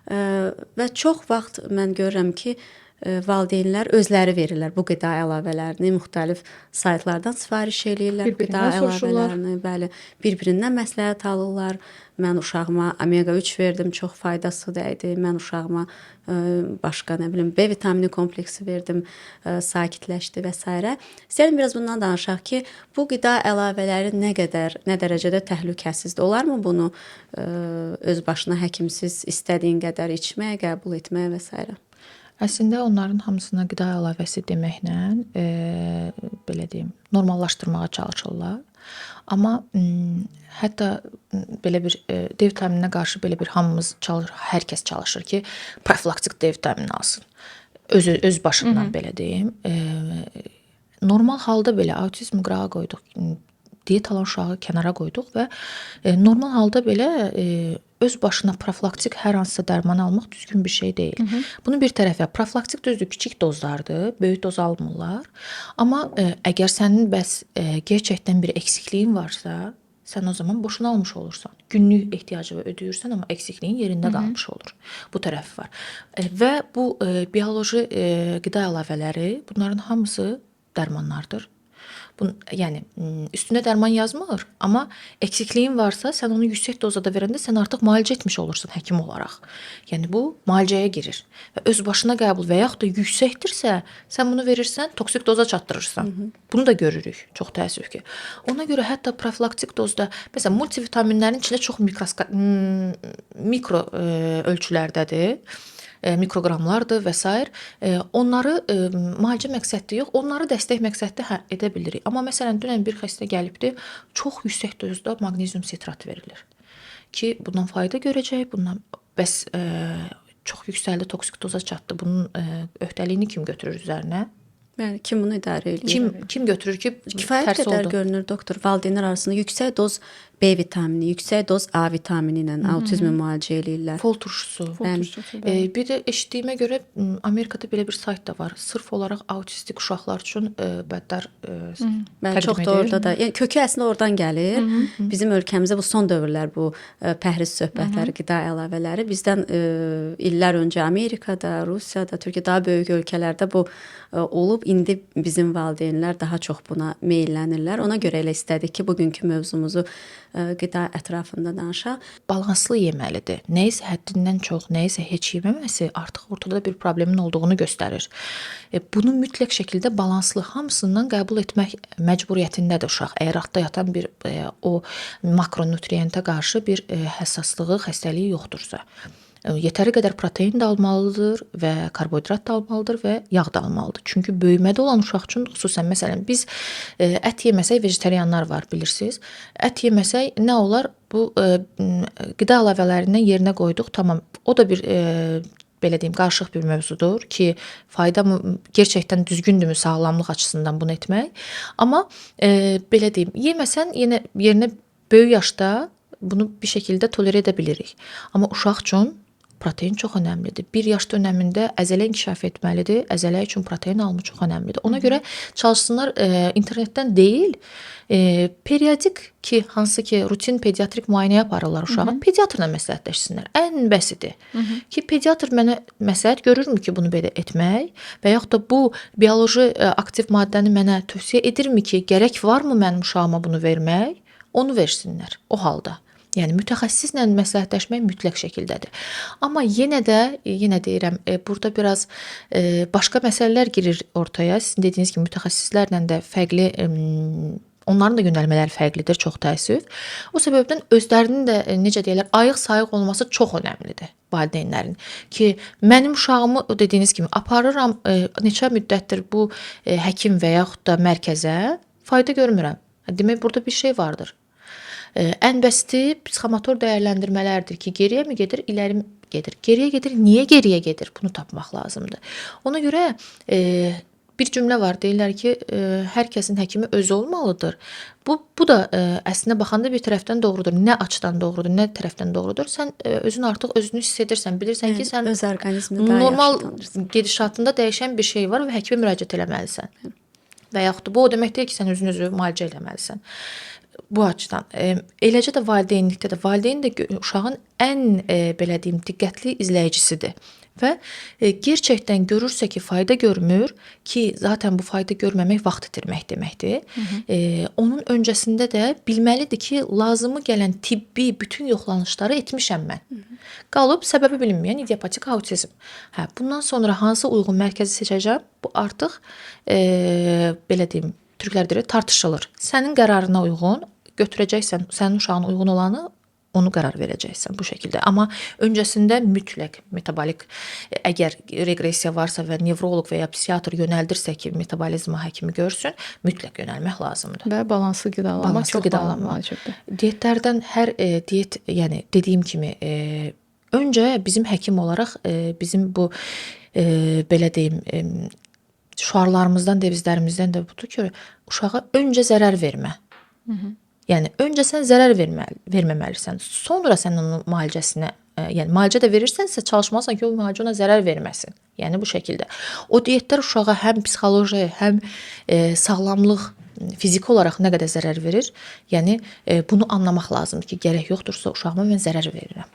Və çox vaxt mən görürəm ki, valideynlər özləri verirlər bu qida əlavələrini, müxtəlif saytlardan sifariş eləyirlər qida əlavələrini, bəli, bir-birindən məsləhət alırlar. Mən uşağıma omega 3 verdim, çox faydası dəydi. Mən uşağıma başqa nə bilim B vitamini kompleksi verdim, sakitləşdi və s. İstəyirəm biraz bundan danışaq ki, bu qida əlavələri nə dərəcədə təhlükəsizdir? Olarmı bunu öz başına həkimsiz istədiyin qədər içmək, qəbul etmək və s. Əslində onların hamısına qida əlavəsi deməklə belə deyim, normallaşdırmağa çalışırlar. Amma hətta belə bir D vitamininə qarşı belə bir hamımız çalışır, hər kəs çalışır ki, profilaktik D vitamini alsın. Öz başından belə deyim. Normal halda belə autizmi qırağa qoyduq. Diyet alan uşağı kənara qoyduq və normal halda belə öz başına profilaktik hər hansısa dərman almaq düzgün bir şey deyil. Bunun bir tərəfə profilaktik düzdür, kiçik dozlardır, böyük doz almırlar. Amma əgər sənin bəs gerçəkdən bir eksikliyin varsa, sən o zaman boşuna almış olursan. Günlük ehtiyacını ödəyirsən, amma eksikliyin yerində qalmış olur. Bu tərəfi var. Və bu bioloji qida əlavələri, bunların hamısı dərmanlardır. Yəni üstünə dərman yazmır, amma eksikliyin varsa, sən onu yüksək dozada verəndə sən artıq müalicə etmiş olursan həkim olaraq. Yəni bu müalicəyə girir və öz başına qəbul və yaxud da yüksəkdirsə, sən bunu verirsən, toksik doza çatdırırsan. Bunu da görürük, çox təəssüf ki. Ona görə hətta profilaktik dozda, məsələn, multivitaminlərin içində çox mikro ölçülərdədir. Mikroqramlardır və s. Onları müalicə məqsədli yox, onları dəstək məqsədli edə bilirik. Amma məsələn, dünən bir xəstə gəlibdi, çox yüksək dozda maqnezium sitrat verilir. Ki, bundan fayda görəcək, bundan bəs çox yüksəldi, toksik doza çatdı. Bunun öhdəliyini kim götürür üzərinə? Yəni kim bunu idarə edir? Kim götürür ki, kifayət qədər görünür doktor, valideynlər arasında yüksək doz B vitamini, yüksək doz A vitamini ilə autizmi müalicə eləyirlər. Fol turşusu. Bir də eşitdiyimə görə Amerikada belə bir sayt da var. Sırf olaraq autistik uşaqlar üçün bəddar çox da orada da. Yəni kökü əslində oradan gəlir. Bizim ölkəmizdə bu son dövrlər bu pəhriz söhbətləri, qida əlavələri bizdən illər öncə Amerikada, Rusiyada, Türkiyə daha böyük ölkələrdə bu olub. olub. İndi bizim valideynlər daha çox buna meylənirlər. Ona görə elə istədik ki, bugünkü mövzumuzu qida ətrafında danışaq. Balanslı yeməlidir. Nəyisə həddindən çox, nəyisə heç yeməməsi artıq ortada bir problemin olduğunu göstərir. Bunu mütləq şəkildə balanslı hamısından qəbul etmək məcburiyyətindədir uşaq. Əgər altda yatan bir o makronutriyentə qarşı bir həssaslığı, xəstəliyi yoxdursa. Yetəri qədər protein də almalıdır və karbohidrat da almalıdır və yağ da almalıdır. Çünki böyümədə olan uşaq üçün xüsusən məsələn biz ət yeməsək vegetarianlar var bilirsiniz. Ət yeməsək nə olar? Bu qida əlavələrindən yerinə qoyduq. Tamam. O da bir belə deyim, qarışıq bir mövzudur ki, fayda mı gerçəkdən düzgündürmü sağlamlıq açısından bunu etmək? Amma belə deyim, yeməsən yenə yerinə böyük yaşda bunu bir şəkildə tolerə edə bilirik. Amma uşaq üçün protein çox önəmlidir. 1 yaş dönəmində əzələ inkişaf etməlidir. Əzələ üçün protein alımı çox önəmlidir. Ona görə çalışsınlar internetdən deyil, periodik ki, hansı ki rutin pediatrik müayinəyə aparırlar uşağı, pediatrla məsləhətləşsinlər. Ən bəsidir. Ki, pediatr mənə məsləhət görürmü ki, bunu belə etmək və yaxud da bu bioloji aktiv maddəni mənə tövsiyə edirmi ki, gərək varmı mənim uşağıma bunu vermək? Onu versinlər o halda. Yəni mütəxəssislə məsləhətləşmək mütləq şəkildədir. Amma yenə deyirəm, burada biraz başqa məsələlər girir ortaya. Sizin dediyiniz kimi mütəxəssislərlə də fərqli onların da yönəlmələri fərqlidir, çox təəssüf. O səbəbdən özlərinin də necə deyirlər, ayıq-sayıq olması çox önəmlidir valideynlərin. Ki, mənim uşağımı dediyiniz kimi aparıram, neçə müddətdir bu həkim və yaxud da mərkəzə fayda görmürəm. Demək, burada bir şey vardır. Ən bəsti psixomotor dəyərləndirmələrdir ki, geriyə mi gedir, iləri mi gedir? Geriyə gedir, niyə geriyə gedir? Bunu tapmaq lazımdır. Ona görə bir cümlə var, deyirlər ki, hər kəsin həkimi özü olmalıdır. Bu da əslində baxanda bir tərəfdən doğrudur. Nə açıdan doğrudur, nə tərəfdən doğrudur? Sən özün artıq özünü hiss edirsən, bilirsən ki, sən öz orqanizmini daha normal yaxşı tanırsan. gedişatında dəyişən bir şey var və həkimə müraciət etməlisən. Və yaxud da bu o demək deyil ki, sən özünü müalicə etməlisən. Bu açıdan. Eləcə də valideynlikdə də valideyn də uşağın ən belə deyim, diqqətli izləyicisidir. Və gerçəkdən görürsə ki, fayda görmür ki, zaten bu fayda görməmək vaxt itirmək deməkdir. Onun öncəsində də bilməlidir ki, lazımı gələn tibbi bütün yoxlanışları etmişəm mən. Qalıb səbəbi bilinməyən idiopatik autizm. Bundan sonra hansı uyğun mərkəzi seçəcəm? Bu artıq belə deyim, türklər deyir, tartışılır. Sənin qərarına uyğun götürəcəksən, sənin uşağına uyğun olanı onu qərar verəcəksən bu şəkildə. Amma öncəsində mütləq metabolik, əgər reqressiya varsa və nevroloq və ya psixiatr yönəldirsə ki, metabolizma həkimi görsün, mütləq yönəlmək lazımdır. Və balanslı qidalanma çox vacibdir. Diyetlərdən hər diyet, yəni dediyim kimi, öncə bizim həkim olaraq bizim bu belə deyim, şüarlarımızdan, devizlərimizdən də budur ki, uşağa öncə zərər vermə. Yəni öncə sən zərər verməməlisən. Sonra sən onun müalicəsinə, yəni müalicə də verirsənsə çalışmalısan ki, o müalicə ona zərər verməsin. Yəni bu şəkildə. O diyetlər uşağa həm psixoloji, həm sağlamlıq, fiziki olaraq nə qədər zərər verir? Yəni bunu anlamaq lazımdır ki, gərək yoxdursa uşağıma mən zərər verirəm.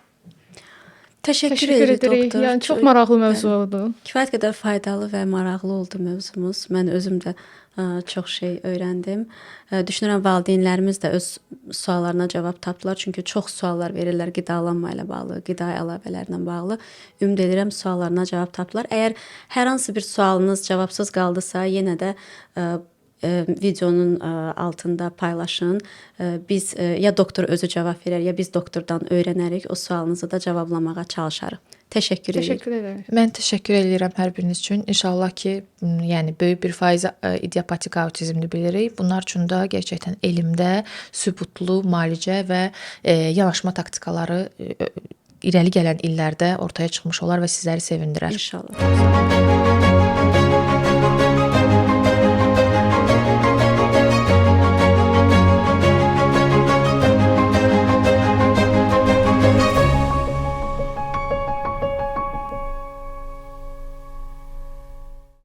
Təşəkkür edirik doktor. Yəni çox maraqlı mövzu oldu. Kifayət qədər faydalı və maraqlı oldu mövzumuz. Mən özüm də çox şey öyrəndim. Düşünürəm valideynlərimiz də öz suallarına cavab tapdılar. Çünki çox suallar verirlər qidalanma ilə bağlı, qida əlavələrlə bağlı. Ümid edirəm suallarına cavab tapdılar. Əgər hər hansı bir sualınız cavabsız qaldısa, yenə də videonun altında paylaşın. Biz ya doktor özü cavab verər, ya biz doktordan öyrənərik. O sualınızı da cavablamağa çalışarıq. Təşəkkür edirik. Təşəkkür edirəm. Mən təşəkkür edirəm hər biriniz üçün. İnşallah ki, yəni böyük bir faizi idiopatik autizmni bilirik. Bunlar üçün də gerçəkdən elmdə sübutlu müalicə və yanaşma taktikaları irəli gələn illərdə ortaya çıxmış olar və sizləri sevindirər. İnşallah.